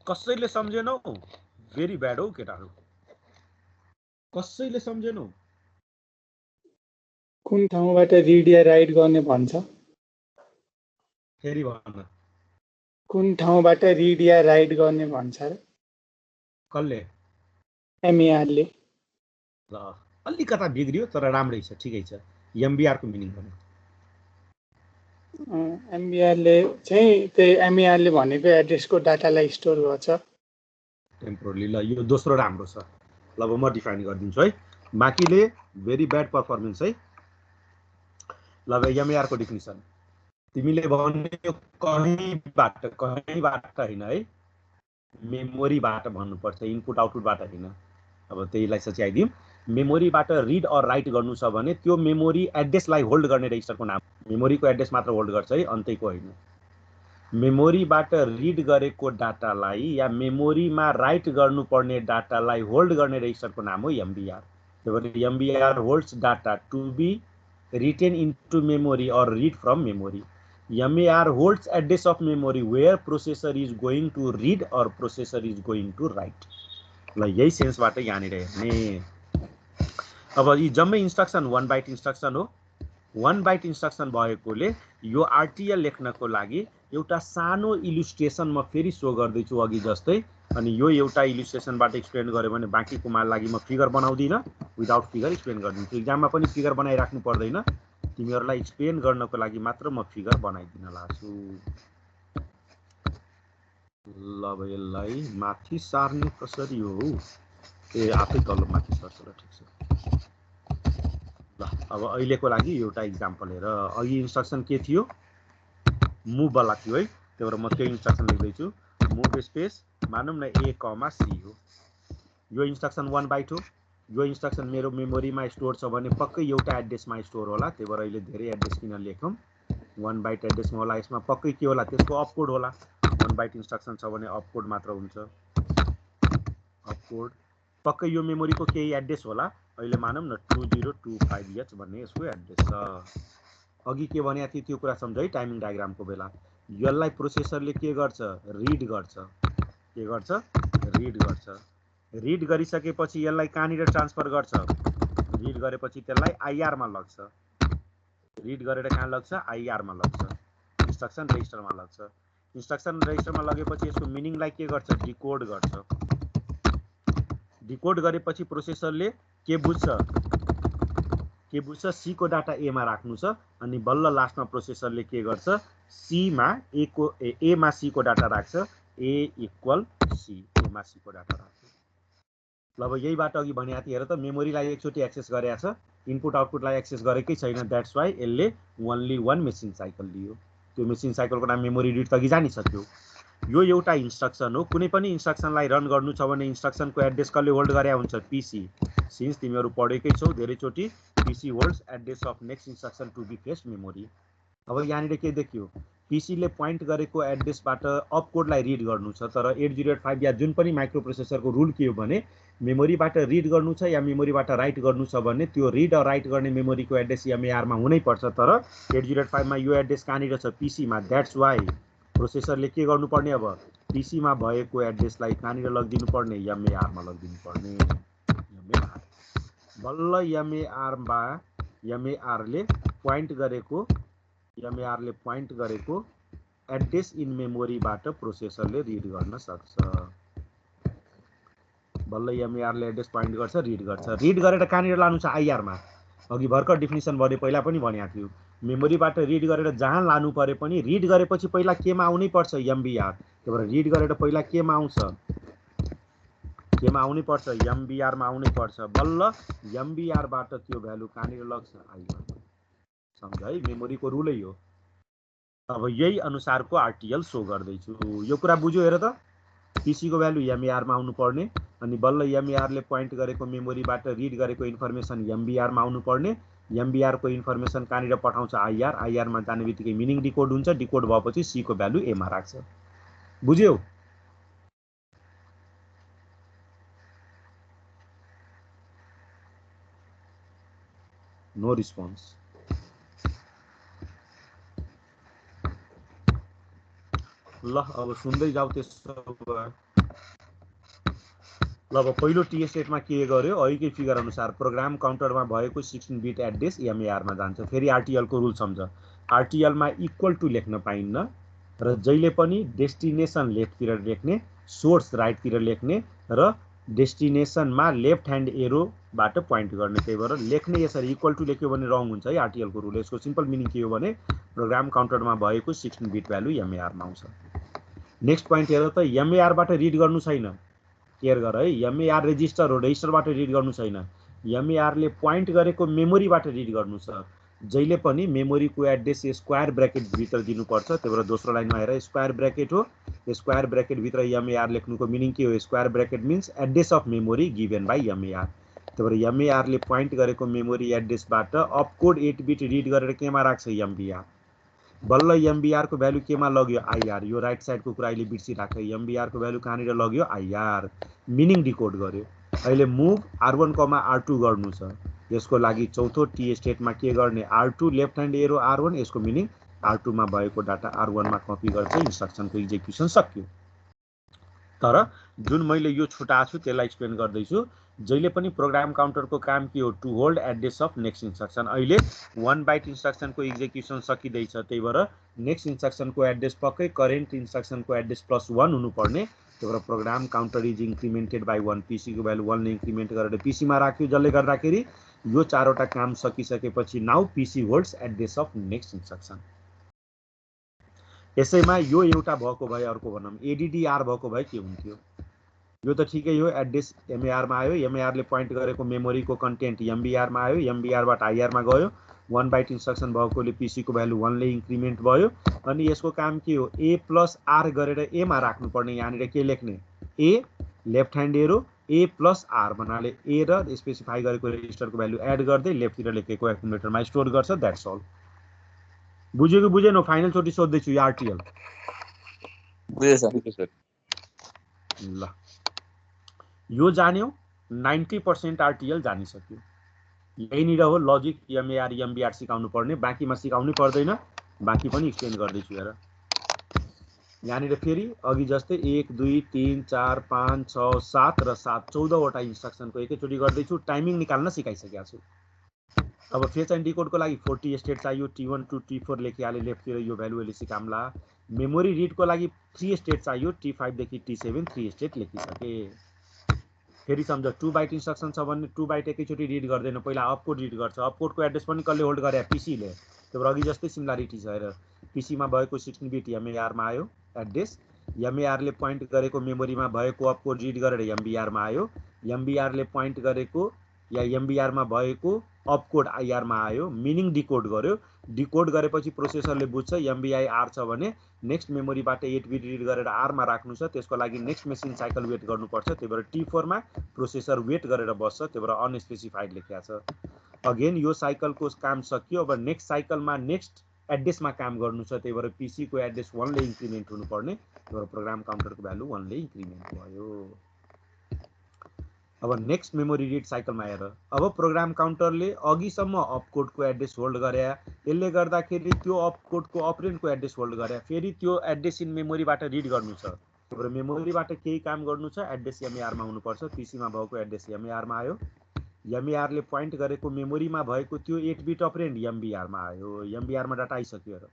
कसैले सम्झेनौ भेरी ब्याड हो केटाहरु कसैले सम्झेनौ कुन ठाउँबाट रिड या राइट गर्ने भन्छ फेरि भन कुन ठाउँबाट रिड या राइट गर्ने भन्छ र कसले MAR ले ल अलिकता बिग्रियो तर राम्रै छ ठिकै छ MBR को मिनिङ भन MBR ले चाहिँ त्यही MAR ले भनेको एड्रेसको डाटालाई स्टोर गर्छ टेम्पोरली ल यो दोस्रो राम्रो छ ल अब म डिफाइन गरिदिन्छु है बाकीले भेरी ब्याड परफर्मेन्स है ल अब MAR को डिफिनिसन तिमीले भन्ने कहीँबाट हैन है मेमोरीबाट भन्नुपर्छ इनपुट आउटपुटबाट हैन अब त्यहीलाई सच्याइदिउँ। मेमोरीबाट रिड अर राइट गर्नु छ भने त्यो मेमोरी एड्रेसलाई होल्ड गर्ने रेजिस्टरको नाम। मेमोरीको एड्रेस मात्र होल्ड गर्छ है, अन्त्यको होइन। मेमोरीबाट रिड गरेको डाटालाई या मेमोरीमा राइट गर्नुपर्ने डाटालाई होल्ड गर्ने रेजिस्टरको नाम हो एमबीआर। त्यही भएर MBR holds data to be written into memory or read from memory. MAR holds address of memory where processor is going to read or processor is going to write। ल यही सेन्सबाट यहाँनिर हेर्ने। अब यी जम्मै इन्स्ट्रक्सन 1 बाइट इन्स्ट्रक्सन हो। 1 bite instruction भएकोले यो RTL लेख्नको लागि एउटा सानो इलुस्ट्रेसन म फेरि सो गर्दैछु अघि जस्तै। अनि यो एउटा इलुस्ट्रेसनबाट एक्सप्लेन गरे भने बाँकीको लागि म फिगर बनाउँदिनँ, विदाउट फिगर एक्सप्लेन गरिदिन्छु। एक्जाममा पनि फिगर बनाइराख्नु पर्दैन, तिमीहरूलाई एक्सप्लेन गर्नको लागि मात्र म फिगर बनाइदिन लाग्छु। ल अब यसलाई माथि सार्ने कसरी हो? ए आफै तल माथि सर्छ ल, ठिक छ। ल अब अहिलेको लागि एउटा इक्जाम्पल हेर। अघि इन्स्ट्रक्सन के थियो? मुभ वाला थियो है, त्यही भएर म त्यो इन्स्ट्रक्सन लेख्दैछु। मुभ स्पेस मानौँ न A, C हो। यो इन्स्ट्रक्सन 1 बाइट हो। यो इन्स्ट्रक्सन मेरो मेमोरीमा स्टोर छ भने पक्कै एउटा एड्रेसमा स्टोर होला, त्यही भएर अहिले धेरै एड्रेस किन लेखौँ? 1 बाइट एड्रेसमा होला। यसमा पक्कै के होला? त्यसको अपकोड होला। 1 बाइट इन्स्ट्रक्सन छ भने अपकोड मात्र हुन्छ। अपकोड पक्कै यो मेमोरीको केही एड्रेस होला। अहिले मानौँ न 2025H भन्ने यसको एड्रेस छ। अघि के भनेको थियो त्यो कुरा सम्झ है टाइमिङ डायग्रामको बेला। यसलाई प्रोसेसरले के गर्छ? रिड गर्छ। के गर्छ? रिड गर्छ। रिड गरिसकेपछि यसलाई कहाँनिर ट्रान्सफर गर्छ? रिड गरेपछि त्यसलाई IR मा लग्छ। रिड गरेर कहाँ लग्छ? IR मा लग्छ। इन्स्ट्रक्सन रेजिस्टरमा लग्छ। इन्स्ट्रक्सन रेजिस्टरमा लगेपछि यसको मिनिङलाई के गर्छ? डिकोड गर्छ। डिकोड गरेपछि प्रोसेसरले के बुझ्छ? C को डाटा A मा राख्नु छ। अनि बल्ल लास्टमा प्रोसेसरले के गर्छ? A मा C को डाटा राख्छ। A इक्वल C, A मा C को डाटा राख्छ। ल अब यहीबाट अघि भनेको थिएँ हेर त, मेमोरीलाई एकचोटि एक्सेस गरेको छ, इनपुट आउटपुटलाई एक्सेस गरेकै छैन। द्याट्स वाइ यसले ओन्ली 1 मेसिन साइकल लियो। त्यो मेसिन साइकलको नाम मेमोरी रिड त अघि जानिसक्यो। यो एउटा इन्स्ट्रक्सन हो। कुनै पनि इन्स्ट्रक्सनलाई रन गर्नु छ भने इन्स्ट्रक्सनको एड्रेस कसले होल्ड गरे हुन्छ? PC। सिन्स तिमीहरू पढेकै छौ धेरैचोटि, PC holds address of next instruction to be fetched memory. अब यहाँनिर के देखियो? PC ले पोइन्ट गरेको एड्रेसबाट अपकोडलाई रिड गर्नु छ, तर 8085 या जुन पनि माइक्रो प्रोसेसरको रुल के हो भने मेमोरीबाट रिड गर्नु छ या मेमोरीबाट राइट गर्नु छ भने त्यो रिड र राइट गर्ने मेमोरीको एड्रेस MAR मा हुनै पर्छ। तर 8085 मा यो एड्रेस कहाँनिर छ? PC मा। द्याट्स वाइ प्रोसेसरले के गर्नुपर्ने? अब PC मा भएको एड्रेसलाई कहाँनिर लगिदिनु पर्ने? MAR मा लगिदिनु पर्ने। MAR बल्ल MAR ले पोइन्ट गरेको एड्रेस इन मेमोरीबाट प्रोसेसरले रिड गर्न सक्छ। बल्ल MAR ले एड्रेस पोइन्ट गर्छ, रिड गर्छ। रिड गरेर कहाँनिर लानु छ? IR मा। अघि भर्खर डिफिनिसन भने पहिला पनि भनेको थियो, मेमोरीबाट रिड गरेर जहाँ लानु परे पनि रिड गरेपछि पहिला केमा आउनै पर्छ? MBR। त्यही भएर रिड गरेर पहिला केमा आउँछ? केमा आउनै पर्छ? MBR मा आउनै पर्छ। बल्ल MBR बाट त्यो भ्यालु कहाँनिर लग्छ? IR। सम्झ है, मेमोरीको रुलै हो। अब यही अनुसारको RTL सो गर्दैछु। यो कुरा बुझ्यो हेर त। PC को भ्यालु MAR मा आउनु पर्ने, अनि बल्ल MAR ले पोइन्ट गरेको मेमोरीबाट रिड गरेको इन्फर्मेसन MBR मा आउनु पर्ने। MBR को इन्फर्मेसन कहाँनिर पठाउँछ? IR। IR मा जाने बित्तिकै मिनिङ डिकोड हुन्छ। डिकोड भएपछि C को भ्यालु A मा राख्छ। बुझ्यौ? No response. ल अब सुन्दै जाऊ। त्यसो भए ल अब पहिलो TS8 मा के गर्यो? अघिकै फिगर अनुसार प्रोग्राम काउन्टरमा भएको 16 बिट एड्रेस MAR मा जान्छ। फेरि RTL को रुल सम्झ। RTL मा इक्वल टु लेख्न पाइन्न र जहिले पनि डेस्टिनेसन लेफ्टतिर लेख्ने, सोर्स राइटतिर लेख्ने र डेस्टिनेसनमा लेफ्ट ह्यान्ड एरोबाट पोइन्ट गर्ने। त्यही भएर लेख्ने यसरी इक्वल टु लेख्यो भने रङ हुन्छ है RTL को रुल। यसको सिम्पल मिनिङ के हो भने प्रोग्राम काउन्टरमा भएको 16 बिट भ्यालु MAR मा आउँछ। नेक्स्ट पोइन्ट हेर त, MAR बाट रिड गर्नु छैन। केयर गर है, MAR रेजिस्टर हो, रेजिस्टरबाट रिड गर्नु छैन। MAR ले पोइन्ट गरेको मेमोरीबाट रिड गर्नु छ। जहिले पनि मेमोरीको एड्रेस स्क्वायर ब्र्याकेट भित्र दिनुपर्छ। त्यही भएर दोस्रो लाइनमा हेर स्क्वायर ब्र्याकेट हो, स्क्वायर ब्र्याकेट भित्र एमएआर लेख्नुको मिनिङ के हो? Square bracket means address of memory given by MAR. त्यही भएर एमएआरले पोइन्ट गरेको मेमोरी एड्रेसबाट अपकोड 8 बिट रिड गरेर केमा राख्छ? एमबीआर। बल्ल एमबीआर को भ्यालु केमा लग्यो? आईआर। यो राइट साइडको कुरा अहिले बिर्सिराख, एमबीआर को भ्यालु कहाँनिर लग्यो? आईआर। मिनिङ डिकोड गर्यो। अहिले मुभ R1, R2 गर्नु छ। यसको लागि चौथो टी स्टेटमा के गर्ने? R2 left hand arrow R1, यसको मिनिङ R2 मा भएको डाटा R1 मा कपी गर्छ, इन्स्ट्रक्सनको एक्जिक्युसन सक्यो। तर जुन मैले यो छुटाएको छु त्यसलाई एक्सप्लेन गर्दैछु। जहिले पनि प्रोग्राम काउन्टरको काम के हो? To hold address of next instruction. अहिले 1 बाइट इन्स्ट्रक्सनको एक्जिक्युसन सकिँदैछ, त्यही भएर नेक्स्ट इन्स्ट्रक्सनको एड्रेस पक्कै करेन्ट इन्स्ट्रक्सनको एड्रेस +1 हुनुपर्ने। त्यही भएर program counter is incremented by 1। पीसीको भ्यालु 1 ले इन्क्रिमेन्ट गरेर पीसीमा राख्यो, जसले गर्दाखेरि यो चारवटा काम सकिसकेपछि now PC holds address of next instruction. यसैमा यो एउटा भएको भए अर्को भनौँ एडीडीआर भएको भए के हुन्थ्यो? यो त ठिकै हो, एड्रेस एमएआर मा आयो, एमएआर ले पोइन्ट गरेको मेमोरीको कन्टेन्ट एमबीआर मा आयो, एमबीआर बाट आईआर मा गयो। 1 बाइट इन्स्ट्रक्सन भएकोले पीसी को भ्यालु 1 ले इन्क्रिमेन्ट भयो। अनि यसको काम के हो? ए प्लस आर गरेर ए मा राख्नुपर्ने। यहाँनिर के लेख्ने? A left hand arrow A plus R भन्नाले ए र स्पेसिफाई गरेको रेजिस्टरको भ्यालु एड गर्दै लेफ्टतिर लेखेको एकुमुलेटरमा स्टोर गर्छ। That's all. बुझ्यो कि बुझेन? फाइनल चोटि सोध्दैछु यो आरटीएल। बुझे सर। ल यो जान्यो, 90% आरटीएल जानिसक्यो। यहीँनिर हो लजिक एमएआर एमबीआर सिकाउनु पर्ने, बाँकीमा सिकाउनु पर्दैन। बाँकी पनि एक्सप्लेन गर्दैछु हेर। यहाँनिर फेरि अघि जस्तै 1 2 3 4 5 6 7 र 7 14वटा इन्स्ट्रक्सनको एकैचोटि गर्दैछु। टाइमिङ निकाल्न सिकाइसकेको छु। अब फेच एन्ड डिकोडको लागि 40 स्टेट चाहियो। T1 to T4 लेखिहाले लेफ्टतिर यो भ्यालु अहिले सिकाम्ला। मेमोरी रिडको लागि 3 स्टेट चाहियो। T5 देखि T7 3 स्टेट लेखिसके। फेरि सम्झ 2 बाइट इन्स्ट्रक्सन छ भने 2 बाइट एकैचोटि रिड गर्दैन, पहिला अपकोड रिड गर्छ। अपकोडको एड्रेस पनि कसले होल्ड गरे? पीसीले। त्यही भएर अघि जस्तै सिमिलारिटी छ हेर। पीसीमा भएको 16 बिट एमएआर मा आयो एड्रेस, एमएआर ले पोइन्ट गरेको मेमोरीमा भएको अपकोड रिड गरेर एमबीआर मा आयो, एमबीआर ले पोइन्ट गरेको या एमबीआर मा भएको अपकोड आईआर मा आयो। मिनिङ डिकोड गर्यो। डिकोड गरेपछि प्रोसेसरले बुझ्छ एमबीआई आर छ भने नेक्स्ट मेमोरीबाट 8 बिट रिड गरेर आर मा राख्नु छ। त्यसको लागि नेक्स्ट मेसिन साइकल वेट गर्नुपर्छ। त्यही भएर T4 मा प्रोसेसर वेट गरेर बस्छ। त्यही भएर अनस्पेसिफाइड लेखिएको छ। अगेन यो साइकलको काम सकियो। अब नेक्स्ट साइकलमा नेक्स्ट एड्रेसमा काम गर्नु छ। त्यही भएर पीसी को एड्रेस 1 ले इन्क्रिमेन्ट हुनुपर्ने। त्यही भएर प्रोग्राम काउन्टरको भ्यालु 1 ले इन्क्रिमेन्ट भयो। अब नेक्स्ट मेमोरी रिड साइकलमा हेर। अब प्रोग्राम काउन्टरले अघिसम्म अपकोडको एड्रेस होल्ड गरे, यसले गर्दाखेरि त्यो अपकोडको अपरेन्डको एड्रेस होल्ड गरे। फेरि त्यो एड्रेस इन मेमोरीबाट रिड गर्नु छ। त्यही भएर मेमोरीबाट केही काम गर्नु छ, एड्रेस एमएआर मा हुनुपर्छ। पीसीमा भएको एड्रेस एमएआर मा आयो, एमएआर ले पोइन्ट गरेको मेमोरीमा भएको त्यो 8 बिट अपरेन्ड एमबीआर मा आयो। एमबीआर मा डाटा आइसक्यो र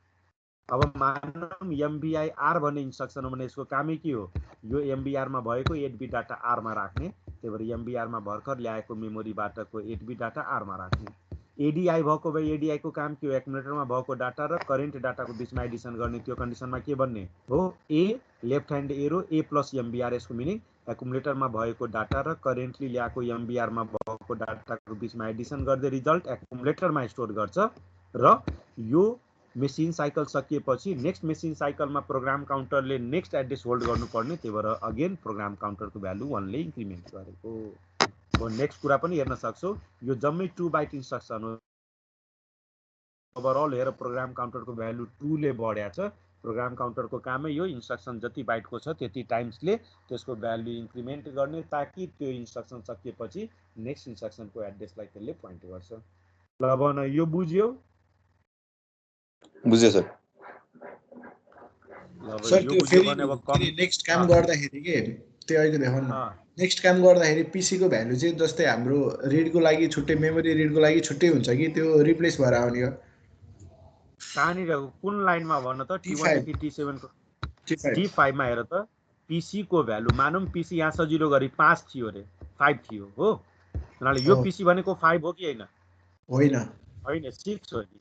अब मानौँ एमबीआई आर भन्ने इन्स्ट्रक्सन हो भने यसको कामै के हो? यो एमबीआर मा भएको 8 बिट डाटा आर मा राख्ने। त्यही भएर एमबीआर मा भर्खर ल्याएको मेमोरीबाटको 8 बिट डाटा आर मा राख्ने। एडीआई भएको भए एडीआई को काम के हो? एक्युमुलेटरमा भएको डाटा र करेन्ट डाटाको बिचमा एडिसन गर्ने। त्यो कन्डिसनमा के भन्ने हो? A left hand arrow A plus MBR. यसको मिनिङ एक्युमुलेटरमा भएको डाटा र करेन्टली ल्याएको एमबीआर मा भएको डाटाको बिचमा एडिसन गर्दै रिजल्ट एक्युमुलेटरमा स्टोर गर्छ। र यो मेसिन साइकल सकिएपछि नेक्स्ट मेसिन साइकलमा प्रोग्राम काउन्टरले नेक्स्ट एड्रेस होल्ड गर्नुपर्ने। त्यही भएर अगेन प्रोग्राम काउन्टरको भ्यालु 1 ले इन्क्रिमेन्ट गरेको। अब नेक्स्ट कुरा पनि हेर्न सक्छौ। यो जम्मै 2 बाइट इन्स्ट्रक्सन हो। ओभरअल हेर प्रोग्राम काउन्टरको भ्यालु 2 ले बढ्या छ। प्रोग्राम काउन्टरको कामै यो इन्स्ट्रक्सन जति बाइटको छ त्यति टाइम्सले त्यसको भ्यालु इन्क्रिमेन्ट गर्ने, ताकि त्यो इन्स्ट्रक्सन सकिएपछि नेक्स्ट इन्स्ट्रक्सनको एड्रेसलाई त्यसले पोइन्ट गर्छ। ल भन यो बुझ्यो? बुझ्यो सर। सर त्यो फेरि नेक्स्ट काम गर्दाखेरि के त्यो अहिले देखाउनु न। नेक्स्ट काम गर्दाखेरि पीसी को भ्यालु चाहिँ जस्तै हाम्रो रिडको लागि छुट्टै, मेमोरी रिडको लागि छुट्टै हुन्छ कि त्यो रिप्लेस भएर आउने हो? कहाँनिर कुन लाइनमा भन्न त? T1 देखि T7 को T5 मा हेर त। पीसी को भ्यालु मानौँ पीसी यहाँ सजिलो गरी 5 थियो अरे 5 थियो हो। हुनाले यो पीसी भनेको 5 हो कि हैन? होइन हैन 6 हो नि।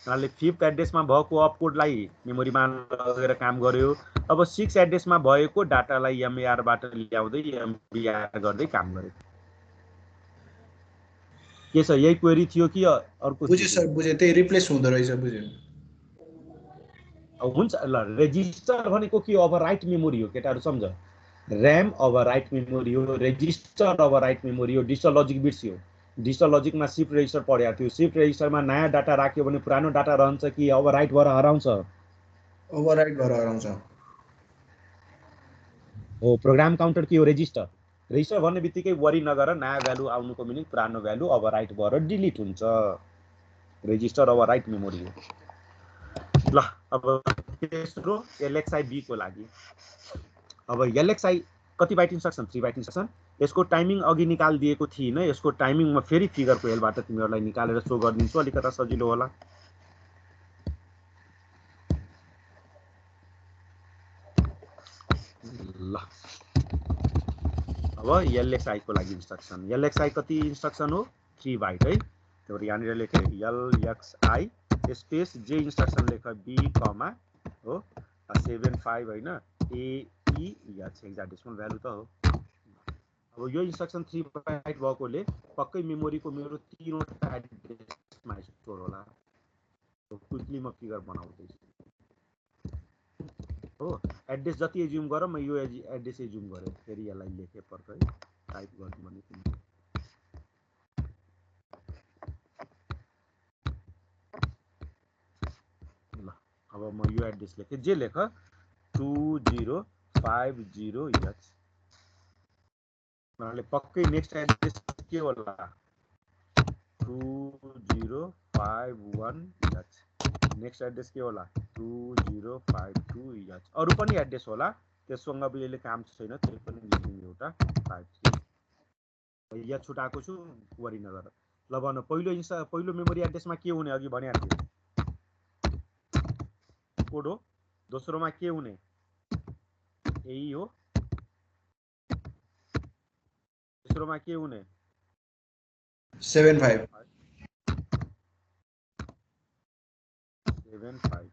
हुनाले 5th एड्रेसमा भएको अपकोडलाई मेमोरीमा लगेर काम गर्यो। अब 6 एड्रेसमा भएको डाटालाई एमएआर बाट ल्याउँदै एमबीआर गर्दै काम गर्यो। के छ यही क्वेरी थियो कि अर्को? बुझे सर, बुझे, त्यही रिप्लेस हुँदो रहेछ, बुझे। हुन्छ ल, रेजिस्टर भनेको के ओभरराइट मेमोरी हो केटाहरु, सम्झ। र्याम ओभरराइट मेमोरी हो, रेजिस्टर ओभरराइट मेमोरी हो, डिजिटल लजिक बिट्स हो। डिजिटल लजिकमा शिफ्ट रेजिस्टर पढेको थियो, शिफ्ट रेजिस्टरमा नयाँ डाटा राख्यो भने पुरानो डाटा रहन्छ कि ओभरराइट भएर हराउँछ? ओभरराइट भएर हराउँछ। हो, प्रोग्राम काउन्टर के हो? रेजिस्टर। रेजिस्टर भन्ने बित्तिकै वरि नगर, नयाँ भ्यालु आउनुको मिनिङ पुरानो भ्यालु ओभरराइट भएर डिलिट हुन्छ। रेजिस्टर ओभरराइट मेमोरी हो। ल अब तेस्रो एलएक्सआई बी को लागि। अब एलएक्सआई कति बाइट इन्स्ट्रक्सन? 3 byte instruction. यसको टाइमिङ अघि निकालिदिएको थिइन, यसको टाइमिङ म फेरि फिगरको हेलबाट तिमीहरूलाई निकालेर सो गरिदिन्छु, अलिकता सजिलो होला। ल अब एलएक्सआई को लागि इन्स्ट्रक्सन। एलएक्सआई कति इन्स्ट्रक्सन हो? 3 बाइट है। तो यहाँनिर लेखे एलएक्सआई स्पेस जे इन्स्ट्रक्सन लेख बी कमा हो 75 हैन AEH हेक्साडेसिमल भ्यालु त हो। अब यो इन्स्ट्रक्सन 3 बाइट भएकोले पक्कै मेमोरीको मेरो 3 वटा एड्रेसमा स्टोर होला। तो क्विकली म फिगर बनाउँदैछु हो। एड्रेस जति एज्युम गर, म यो एड्रेस एज्युम गरे, फेरि यसलाई लेखे पर्छ है, टाइप गर्नु भने तिमी। ल अब म यो एड्रेस लेखे, जे लेख 2050H। मलाई पक्कै नेक्स्ट एड्रेस के होला? 2051H। नेक्स्ट एड्रेस के होला? 2052H। अरु पनि एड्रेस होला, त्यससँग अब यसले काम छैन, त्यो पनि लेख्दिनु एउटा 53। यहाँ छुटाएको छु, वरि नगर। ल भन, पहिलो मेमोरी एड्रेसमा के हुने? अघि भनेको थिए कोड हो। दोस्रोमा के हुने? यही हो। तेस्रोमा के हुने? 75 75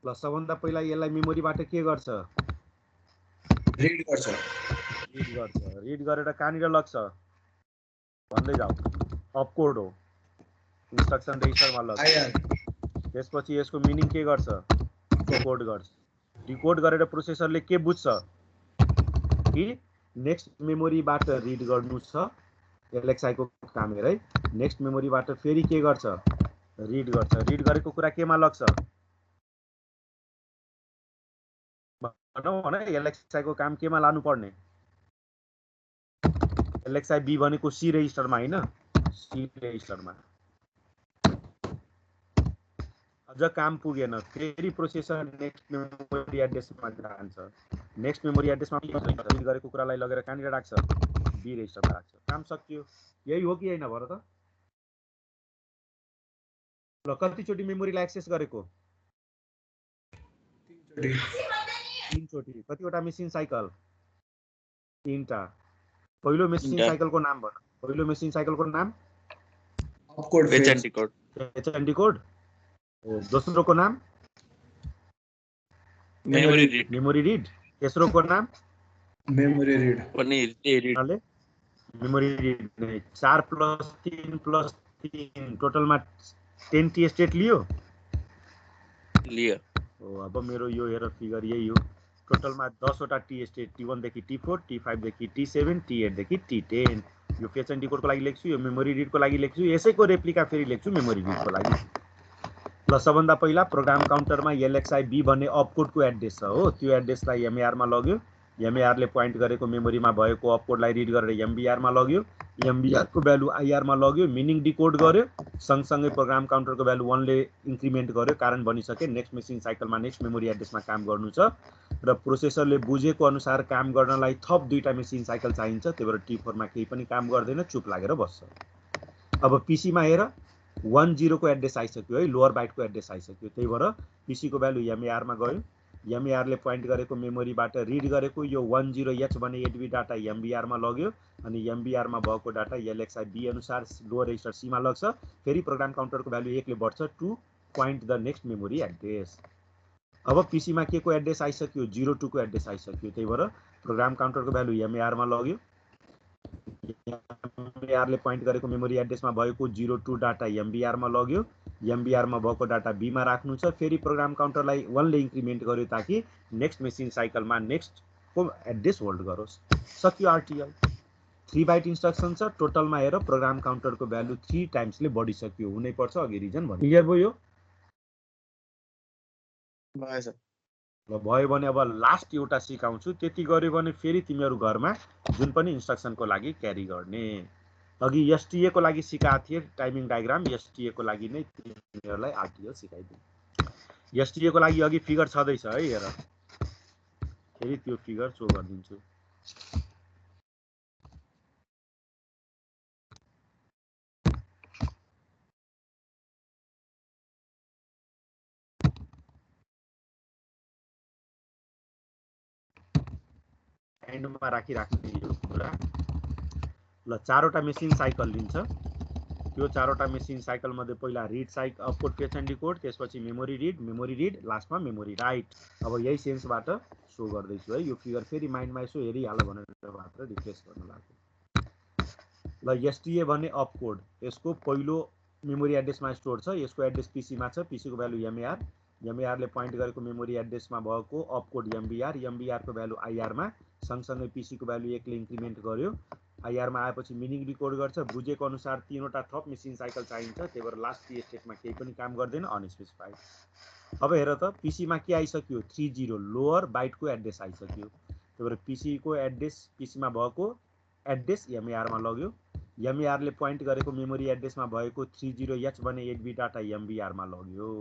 ल सबभन्दा पहिला यसलाई मेमोरीबाट के गर्छ? रिड गर्छ। रिड गरेर कहाँनिर लग्छ? भन्दै जाऊ। अपकोड हो, इन्स्ट्रक्सन रेजिस्टरमा लग्छ। त्यसपछि यसको मिनिङ के गर्छ? डिकोड गर्छ। डिकोड गरेर प्रोसेसरले के बुझ्छ कि नेक्स्ट मेमोरीबाट रिड गर्नु छ। एलएक्सआई को काम हेर है। नेक्स्ट मेमोरीबाट फेरि के गर्छ? रिड गर्छ। रिड गरेको कुरा केमा लग्छ? भनौँ भने एलएक्सआई को काम केमा लानु पर्ने? एलएक्सआई बी भनेको सी रेजिस्टरमा हैन, सी रेजिस्टरमा। अझ काम पुगेन, फेरि प्रोसेसर नेक्स्ट मेमोरी एड्रेसमा जान्छ। नेक्स्ट मेमोरी एड्रेसमा रिड गरेको कुरालाई लगेर कहाँनिर राख्छ? बी रेजिस्टरमा राख्छ। काम सकियो। यही हो कि हैन भन त? ल कतिचोटि मेमोरीलाई एक्सेस गरेको? 3 चोटि। कतिवटा मेसिन साइकल? 3 टा। पहिलो मेसिन साइकलको नाम भन। पहिलो मेसिन साइकलको नाम? Opcode fetch and decode. Fetch and decode. दोस्रोको नाम? Memory read. Memory read. तेस्रोको नाम? Memory read. पनि रिड। मेमोरी रिड नै 4 + 3 + 3 टोटलमा 10 टी स्टेट लियो। हो, अब मेरो यो हेर फिगर यही हो। टोटलमा 10 वटा टी स्टेट, T1 देखि T4, T5 देखि T7, T8 देखि T10। यो फेच एन्ड डिकोडको लागि लेख्छु, यो मेमोरी रिडको लागि लेख्छु, यसैको रेप्लिका फेरि लेख्छु मेमोरी रिडको लागि। ल सबभन्दा पहिला प्रोग्राम काउन्टरमा एलएक्सआई बी भन्ने अपकोडको एड्रेस छ हो। त्यो एड्रेसलाई एमएआरमा लग्यो। एमएआरले पोइन्ट गरेको मेमोरीमा भएको अपकोडलाई रिड गरेर एमबीआरमा लग्यो। एमबीआरको भ्यालु आईआरमा लग्यो, मिनिङ डिकोड गर्यो। सँगसँगै प्रोग्राम काउन्टरको भ्यालु 1 ले इन्क्रिमेन्ट गर्यो, कारण भनिसके नेक्स्ट मेसिन साइकलमा नेक्स्ट मेमोरी एड्रेसमा काम गर्नु छ र प्रोसेसरले बुझेको अनुसार काम गर्नलाई थप 2टा मेसिन साइकल चाहिन्छ। त्यही भएर T4 मा केही पनि काम गर्दैन, चुप लागेर बस्छ। अब पीसीमा हेर 10 को एड्रेस आइसक्यो है, लोअर बाइटको एड्रेस आइसक्यो। त्यही भएर पीसी को भ्यालु एमएआरमा गयो। एमएआरले पोइन्ट गरेको मेमोरीबाट रिड गरेको यो 10H भन्ने एडबी डाटा एमबीआरमा लग्यो अनि एमबीआरमा भएको डाटा एलएक्सआई बी अनुसार लोअर रेजिस्टर सीमा लग्छ। फेरि प्रोग्राम काउन्टरको भ्यालु 1 ले बढ्छ two point the next memory address. अब पीसीमा के को एड्रेस आइसक्यो 02 को एड्रेस आइसक्यो, त्यही भएर प्रोग्राम काउन्टरको भ्यालु एमएआर मा लग्यो, एमबीआर ले पोइन्ट गरेको मेमोरी एड्रेसमा भएको 02 डाटा एमबीआर मा लग्यो, एमबीआर मा भएको डाटा बी मा राख्नु छ, फेरि प्रोग्राम काउन्टरलाई 1 ले इन्क्रिमेन्ट गर्यो ताकि नेक्स्ट मेसिन साइकलमा नेक्स्ट को एड्रेस होल्ड गरोस्। सक्यो आरटीएल। 3 बाइट इन्स्ट्रक्सन छ, टोटलमा हेर प्रोग्राम काउन्टरको भ्यालु 3 टाइम्सले बढिसक्यो, हुनै पर्छ अघि रिजन भन्नु। क्लियर भयो? भयो सर। ल भयो भने अब लास्ट एउटा सिकाउँछु, त्यति गर्यो भने फेरि तिमीहरू घरमा जुन पनि इन्स्ट्रक्सनको लागि क्यारी गर्ने। अघि एसटीए को लागि सिकाएको थिए टाइमिङ डायग्राम, एसटीए को लागि नै तिमीहरूलाई आरटीएल सिकाइदिए। एसटीए को लागि अघि फिगर छँदैछ है, हेर फेरि त्यो फिगर सो गरिदिन्छु। एन्डमा राखिराख्ने यो कुरा। ल 4वटा मेसिन साइकल लिन्छ, त्यो 4वटा मेसिन साइकल मध्ये पहिला read cycle opcode fetch and decode, त्यसपछि मेमोरी रिड, लास्टमा मेमोरी राइट। अब यही सेन्सबाट सो गर्दैछु है, यो फिगर फेरि माइन्डमा यसो हेरिहाल भनेर मात्र रिफ्रेस गर्न लाग्यो। ल एसटीए भने अपकोड, यसको पहिलो मेमोरी एड्रेसमा स्टोर छ, यसको एड्रेस पीसीमा छ, पीसीको भ्यालु एमएआर, एमएआरले पोइन्ट गरेको मेमोरी एड्रेसमा भएको अपकोड एमबीआर, एमबीआरको भ्यालु आईआरमा, सँगसँगै पीसीको भ्यालु 1 ले इन्क्रिमेन्ट गर्यो, आईआरमा आएपछि मिनिङ डिकोड गर्छ। बुझेको अनुसार 3वटा थप मेसिन साइकल चाहिन्छ, त्यही भएर लास्ट टी स्टेटमा केही पनि काम गर्दैन, अनस्पेसिफाइड। अब हेर त पीसीमा के आइसक्यो 30 लोअर बाइटको एड्रेस आइसक्यो, त्यही भएर पीसीको एड्रेस पीसीमा भएको एड्रेस एमएआरमा लग्यो, एमएआरले पोइन्ट गरेको मेमोरी एड्रेसमा भएको 30H भने 8 बिट डाटा एमबीआरमा लग्यो।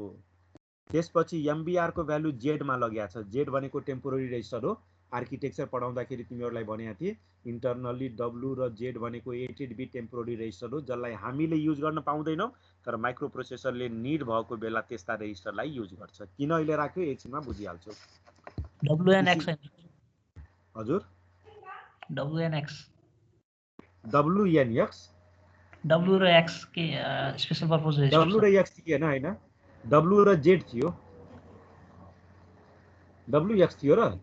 त्यसपछि एमबीआरको भ्यालु जेडमा लग्या छ, जेड भनेको टेम्पोररी रेजिस्टर हो। आर्किटेक्चर पढाउँदाखेरि तिमीहरूलाई भनेको थिए इन्टरनली डब्लु र जेड भनेको 8 बिट टेम्पोररी रेजिस्टर हो, जसलाई हामीले युज गर्न पाउँदैनौँ, तर माइक्रो प्रोसेसरले निड भएको बेला त्यस्ता रेजिस्टरलाई युज गर्छ। किन अहिले राख्यो एकछिनमा बुझिहाल्छौ। WNX हजुर WNX WNX W र X के स्पेशल पर्पज रेजिस्टर। W र X थिएन हैन, W र Z थियो, WX थियो र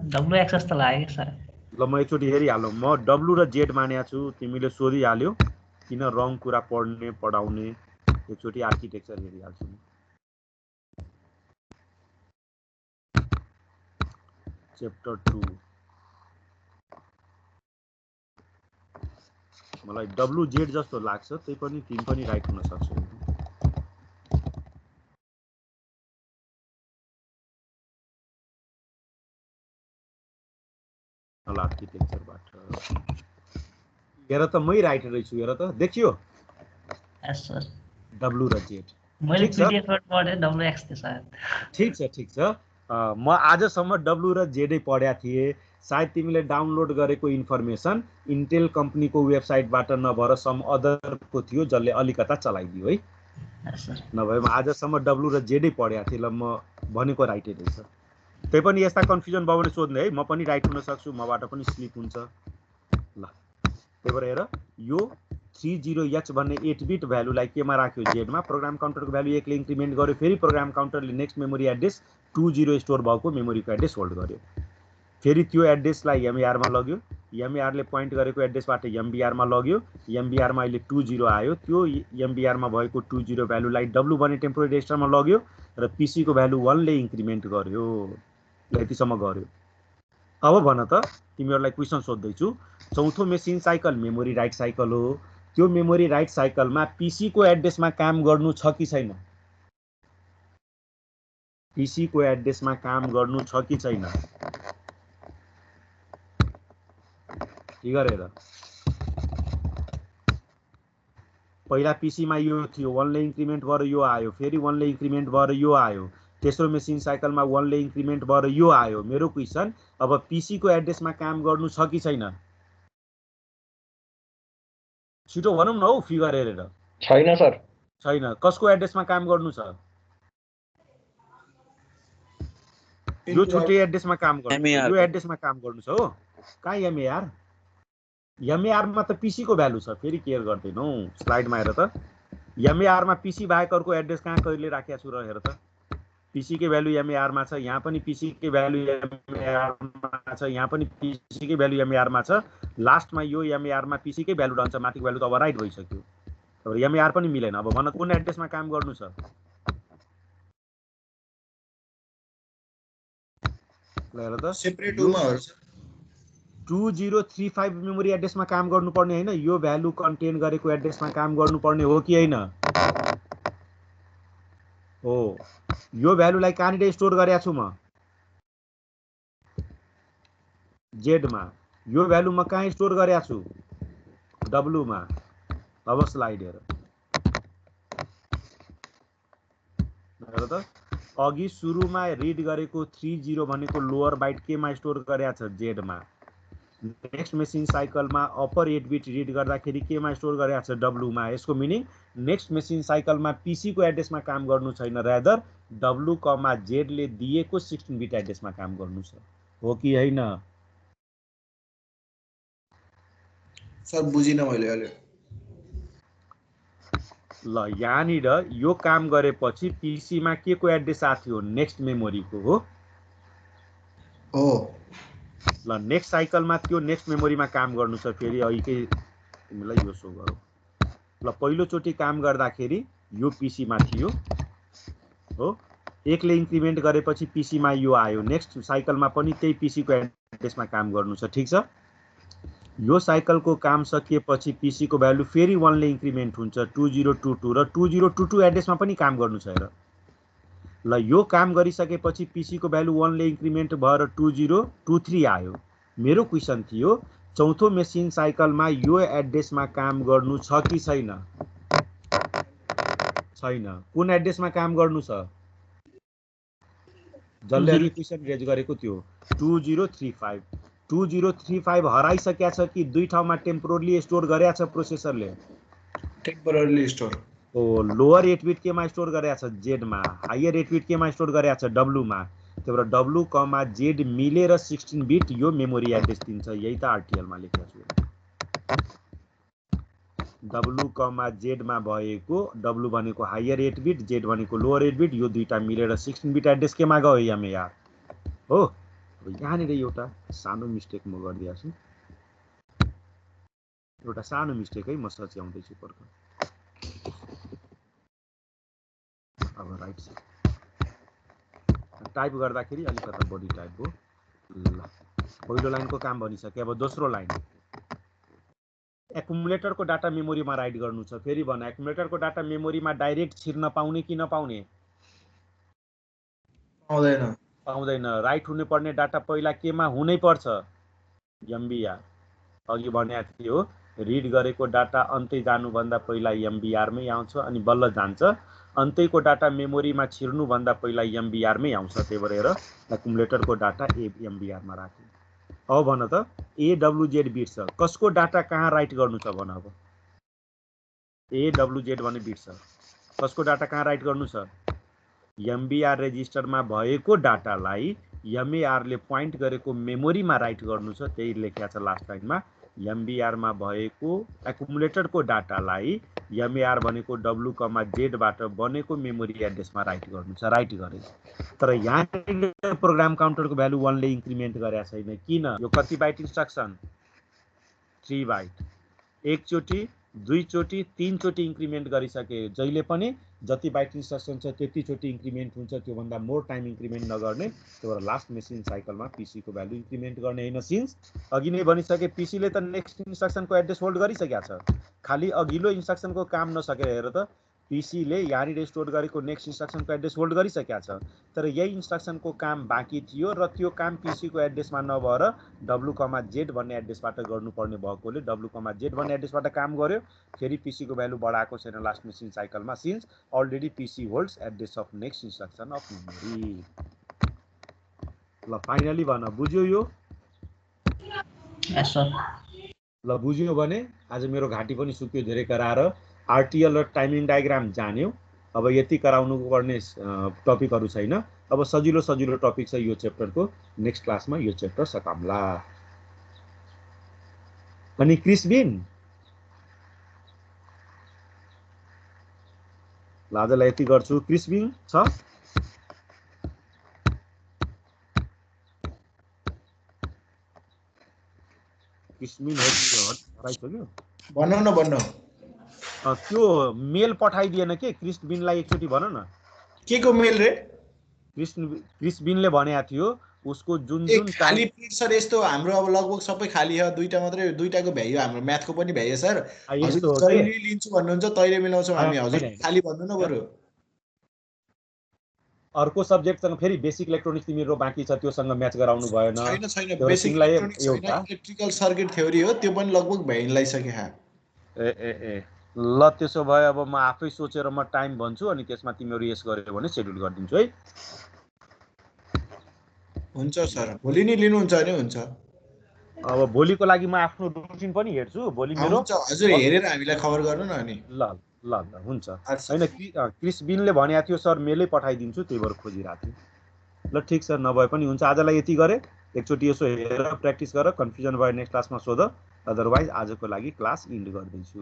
WX जस्तो लाग्यो सर। ल म एकचोटि हेरिहालौँ, म W र Z मानेको छु, तिमीले सोधिहाल्यौ किन रङ कुरा पढ्ने पढाउने, एकचोटि आर्किटेक्चर हेरिहाल्छु। च्याप्टर 2 मलाई WZ जस्तो लाग्छ, त्यही पनि तिमी पनि राइट हुन सक्छौ। आर्किटेक्चरबाट हेर त मै राइट रहेछु, हेर त देखियो। यस सर। W र Z मैले पीडीएफबाट पढे WX थियो सर। ठीक छ। म आजसम्म W र Z नै पढ्या थिए, सायद तिमीले डाउनलोड गरेको इन्फर्मेसन इन्टेल कम्पनीको वेबसाइटबाट नभएर सम अदरको थियो, जसले अलिकता चलाइदियो है। नभए म आजसम्म W र Z नै पढ्या थिएँ। ल म भनेको राइटै रहेछ। त्यही पनि यस्ता कन्फ्युजन भयो भने सोध्ने है, म पनि राइट हुन सक्छु, मबाट पनि स्लिप हुन्छ। ल त्यही भएर हेर यो 30H भन्ने 8 बिट भ्यालुलाई केमा राख्यो जेडमा, प्रोग्राम काउन्टरको भ्यालु 1 ले इन्क्रिमेन्ट गर्यो, फेरि प्रोग्राम काउन्टरले नेक्स्ट मेमोरी एड्रेस 20 स्टोर भएको मेमोरीको एड्रेस होल्ड गर्यो, फेरि त्यो एड्रेसलाई एमएआरमा लग्यो, एमएआरले पोइन्ट गरेको एड्रेसबाट एमबीआरमा लग्यो, एमबीआरमा अहिले 20 आयो, त्यो एमबीआरमा भएको 20 भ्यालुलाई डब्लु भन्ने टेम्पोररी रेजिस्टरमा लग्यो र पीसीको भ्यालु 1 ले इन्क्रिमेन्ट गर्यो। यतिसम्म गर्यो। अब भन त तिमीहरूलाई क्वेसन सोध्दैछु, चौथो machine cycle memory write cycle हो, त्यो मेमोरी राइट साइकलमा पीसी को एड्रेसमा काम गर्नु छ कि छैन? पीसी को एड्रेसमा काम गर्नु छ कि छैन? के गरेर पहिला पीसीमा यो थियो, 1 ले इन्क्रिमेन्ट भएर यो आयो, फेरि 1 ले इन्क्रिमेन्ट भएर यो आयो, तेस्रो मेसिन साइकलमा 1 ले इन्क्रिमेन्ट भएर यो आयो। मेरो क्वेसन अब पीसी को एड्रेसमा काम गर्नु छ कि छैन? छिटो भनौँ न हौ फिगर हेरेर। छैन सर। छैन। कसको एड्रेसमा काम गर्नु छ? यो छुट्टै एड्रेसमा काम गर्नु, यो एड्रेसमा काम गर्नु छ हो। कहाँ एमएआर? एमएआरमा त पीसी को भ्यालु छ, फेरि केयर गर्दैनौ। स्लाइडमा हेर त, एमएआरमा पीसी बाहेक अर्को एड्रेस कहाँ कहिले राखेको छु र हेर त। पीसी के भ्यालु एमएआर मा छ, यहाँ पनि पीसी के भ्यालु एमएआर मा छ, यहाँ पनि पीसी के भ्यालु एमएआर मा छ। लास्टमा यो एमएआर मा पीसी के भ्यालु रहन्छ, माथिको भ्यालु त अब राइट भइसक्यो। अब एमएआर पनि मिलेन। अब भन कुन एड्रेसमा काम गर्नु छ? ल हेर त, सेपरेट उमा हो सर। 2035 मेमोरी एड्रेसमा काम गर्नुपर्ने हैन, यो भ्यालु कन्टेन गरेको एड्रेसमा काम गर्नुपर्ने हो कि हैन? हो। यो भ्यालुलाई कहाँनिर स्टोर गरेको छु म? जेड मा। यो भ्यालु म कहाँ स्टोर गरेको छु? डब्लु मा। अब स्लाइड हेर। हेर त, अघि सुरुमा रिड गरेको 30 भनेको लोअर बाइट केमा स्टोर गरेको छ? जेड मा। नेक्स्ट मेसिन साइकलमा अप्पर 8 बिट रिड गर्दाखेरि केमा स्टोर गरेको छ? डब्लु मा। यसको मिनिङ नेक्स्ट मेसिन साइकलमा पीसी को एड्रेसमा काम गर्नु छैन, रादर डब्लु कमा जेड ले दिएको 16 बिट एड्रेसमा काम गर्नु छ। हो कि हैन? सर बुझिन मैले अहिले। ल यहाँनिर यो काम गरेपछि पीसी मा के को एड्रेस आएको थियो? नेक्स्ट मेमोरीको हो। हो। ल नेक्स्ट साइकलमा त्यो नेक्स्ट मेमोरीमा काम गर्नु छ। फेरि अहिलेकै तिमीलाई यो सो गरौँ। ल पहिलोचोटि काम गर्दाखेरि यो पीसी मा थियो हो, एकले इन्क्रिमेन्ट गरेपछि पीसी मा यो आयो। नेक्स्ट साइकलमा पनि त्यही पीसी को एड्रेसमा काम गर्नु छ, ठीक छ। यो साइकलको काम सकिएपछि पीसी को भ्यालु फेरि 1 ले इन्क्रिमेन्ट हुन्छ 2022 र 2022 एड्रेसमा पनि काम गर्नु छ हेर। ल यो काम गरिसकेपछि पीसी को भ्यालु 1 ले इन्क्रिमेन्ट भएर 2023 आयो। मेरो क्वेशन थियो चौथो मेसिन साइकलमा यो एड्रेसमा काम गर्नु छ कि छैन? छैन। कुन एड्रेसमा काम गर्नु छ? जसले अघि क्वेशन रेज गरेको त्यो 2035। 2035 हराइसकेको छ कि दुई ठाउँमा टेम्पोरली स्टोर गरेको छ प्रोसेसरले? Temporarily store. ओ लोअर 8 बिट केमा स्टोर गरेको छ? जेड मा। हायर 8 बिट केमा स्टोर गरेको छ? डब्लु मा। त्यही भएर डब्लु कमा जेड मिलेर 16 बिट यो मेमोरी एड्रेस दिन्छ। यही त आरटीएल मा लेखेको छु। डब्लु कमा जेड मा भएको, डब्लु भनेको हायर 8 बिट, जेड भनेको लोअर 8 बिट, यो दुईटा मिलेर 16 बिट एड्रेस केमा गयो? एमएआर हो। यहाँनिर एउटा सानो मिस्टेक म गरिदिएको छु। एउटा सानो मिस्टेक है, म सच्याउँदैछु पर्ख। अब राइट साइड टाइप गर्दाखेरि अलिकति बढी टाइप हो। ल पहिलो लाइनको काम भनिसके। अब दोस्रो लाइन, एकुमुलेटरको डाटा मेमोरीमा राइट गर्नु छ। फेरि भन, एकुमुलेटरको डाटा मेमोरीमा डाइरेक्ट छिर्न पाउने कि नपाउने? पाउँदैन। पाउँदैन। राइट हुनुपर्ने डाटा पहिला केमा हुनै पर्छ? एमबीआर। अघि भनेको थियो रिड गरेको डाटा अन्तै जानुभन्दा पहिला एमबीआर मै आउँछ, अनि बल्ल जान्छ अन्तैको डाटा मेमोरीमा छिर्नुभन्दा पहिला एमबीआर मै आउँछ। त्यही भएर एकुमुलेटरको डाटा एमबीआर मा राख्नु। अब भन त, एडब्लुजेड बिट छ, कसको डाटा कहाँ राइट गर्नु छ भन। अब एडब्लुजेड भन्ने बिट छ, कसको डाटा कहाँ राइट गर्नु छ? एमबीआर रेजिस्टरमा भएको डाटालाई एमएआर ले पोइन्ट गरेको मेमोरीमा राइट गर्नु छ। त्यही लेखेको छ लास्ट लाइनमा। एमबीआर मा भएको एकुमुलेटरको डाटालाई एमएआर भनेको डब्लु कमा जेड बाट बनेको मेमोरी एड्रेसमा राइट गर्नु छ। राइट गरे। तर यहाँ प्रोग्राम काउन्टरको भ्यालु 1 ले इन्क्रिमेन्ट गरेको छैन। किन? यो कति बाइट इन्स्ट्रक्सन? 3 बाइट। एकचोटि, दुईचोटि, तीनचोटि इन्क्रिमेन्ट गरिसके। जहिले पनि जति बाइट इन्स्ट्रक्सन छ त्यतिचोटि इन्क्रिमेन्ट हुन्छ, त्योभन्दा मोर टाइम इन्क्रिमेन्ट नगर्ने। त्यही भएर लास्ट मेसिन साइकलमा पीसी को भ्यालु इन्क्रिमेन्ट गर्ने हैन। सिन्स अघि नै भनिसके पीसी ले त नेक्स्ट इन्स्ट्रक्सनको एड्रेस होल्ड गरिसकेको छ, खाली अघिल्लो इन्स्ट्रक्सनको काम नसकेर हेर त पीसी ले यहाँनिर स्टोर गरेको नेक्स्ट इन्स्ट्रक्सनको एड्रेस होल्ड गरिसकेको छ। तर यही इन्स्ट्रक्सनको काम बाँकी थियो र त्यो काम पीसी को एड्रेसमा नभएर डब्लु कमा जेड भन्ने एड्रेसबाट गर्नुपर्ने भएकोले डब्लु कमा जेड भन्ने एड्रेसबाट काम गर्यो। फेरि पीसी को भ्यालु बढाएको छैन लास्ट मेसिन साइकलमा, since already PC holds address of next instruction of memory. ल फाइनली भन, बुझ्यो यो? यस सर। ल बुझ्यो भने आज मेरो घाँटी पनि सुक्यो धेरै कराएर। आरटीएल र टाइमिङ डायग्राम जान्यो। अब यति कराउनु पर्ने टपिकहरू छैन। अब सजिलो सजिलो टपिक छ यो च्याप्टरको। नेक्स्ट क्लासमा यो च्याप्टर सकामला। अनि क्रिस्बिन ल आजलाई यति गर्छु। क्रिस्बिन छ? क्रिस्बिन हराइसक्यो भन्नु न भन्नु त्यो मेल पठाइदिएन के क्रिस्बिनलाई एकचोटि भन न के को मेल रे क्रिस्बिनले भनेको थियो उसको जुन जुन खाली प्रिन्ट सर यस्तो हाम्रो अब लगभग सबै खाली छ दुईटा मात्रै दुईटाको भ्याइयो हाम्रो म्याथको पनि भ्याइयो सर हजुर जहिले लिन्छु भन्नुहुन्छ तैले मिलाउँछौ हामी हजुर खाली भन्नु न बरु अर्को सब्जेक्टसँग फेरि बेसिक इलेक्ट्रोनिक्स तिम्रो बाँकी छ त्योसँग म्याच गराउनु भएन छैन छैन बेसिक इलेक्ट्रोनिक्स हैन इलेक्ट्रिकल सर्किट थ्योरी हो त्यो पनि लगभग भ्याइलाइसके हा ए ल त्यसो भए अब म आफै सोचेर म टाइम भन्छु अनि त्यसमा तिमीहरु यस गर्यो भने शेड्युल गरिदिन्छु है हुन्छ सर भोलि नि लिनुहुन्छ भने हुन्छ अब भोलिको लागि म आफ्नो रुटिन पनि हेर्छु भोलि मेरो हुन्छ हजुर हेरेर हामीलाई खबर गर्नु न अनि ल ल ल हुन्छ हैन क्रिस्बिनले भनेको थियो सर मेलै पठाइदिन्छु त्यही भएर खोजिरहेको थिएँ ल ठीक छ नभए पनि हुन्छ आजलाई यति गरे एकचोटि यसो हेरेर प्र्याक्टिस गर कन्फ्युजन भए नेक्स्ट क्लासमा सोध अदरवाइज आजको लागि क्लास इन्ड गर्दैछु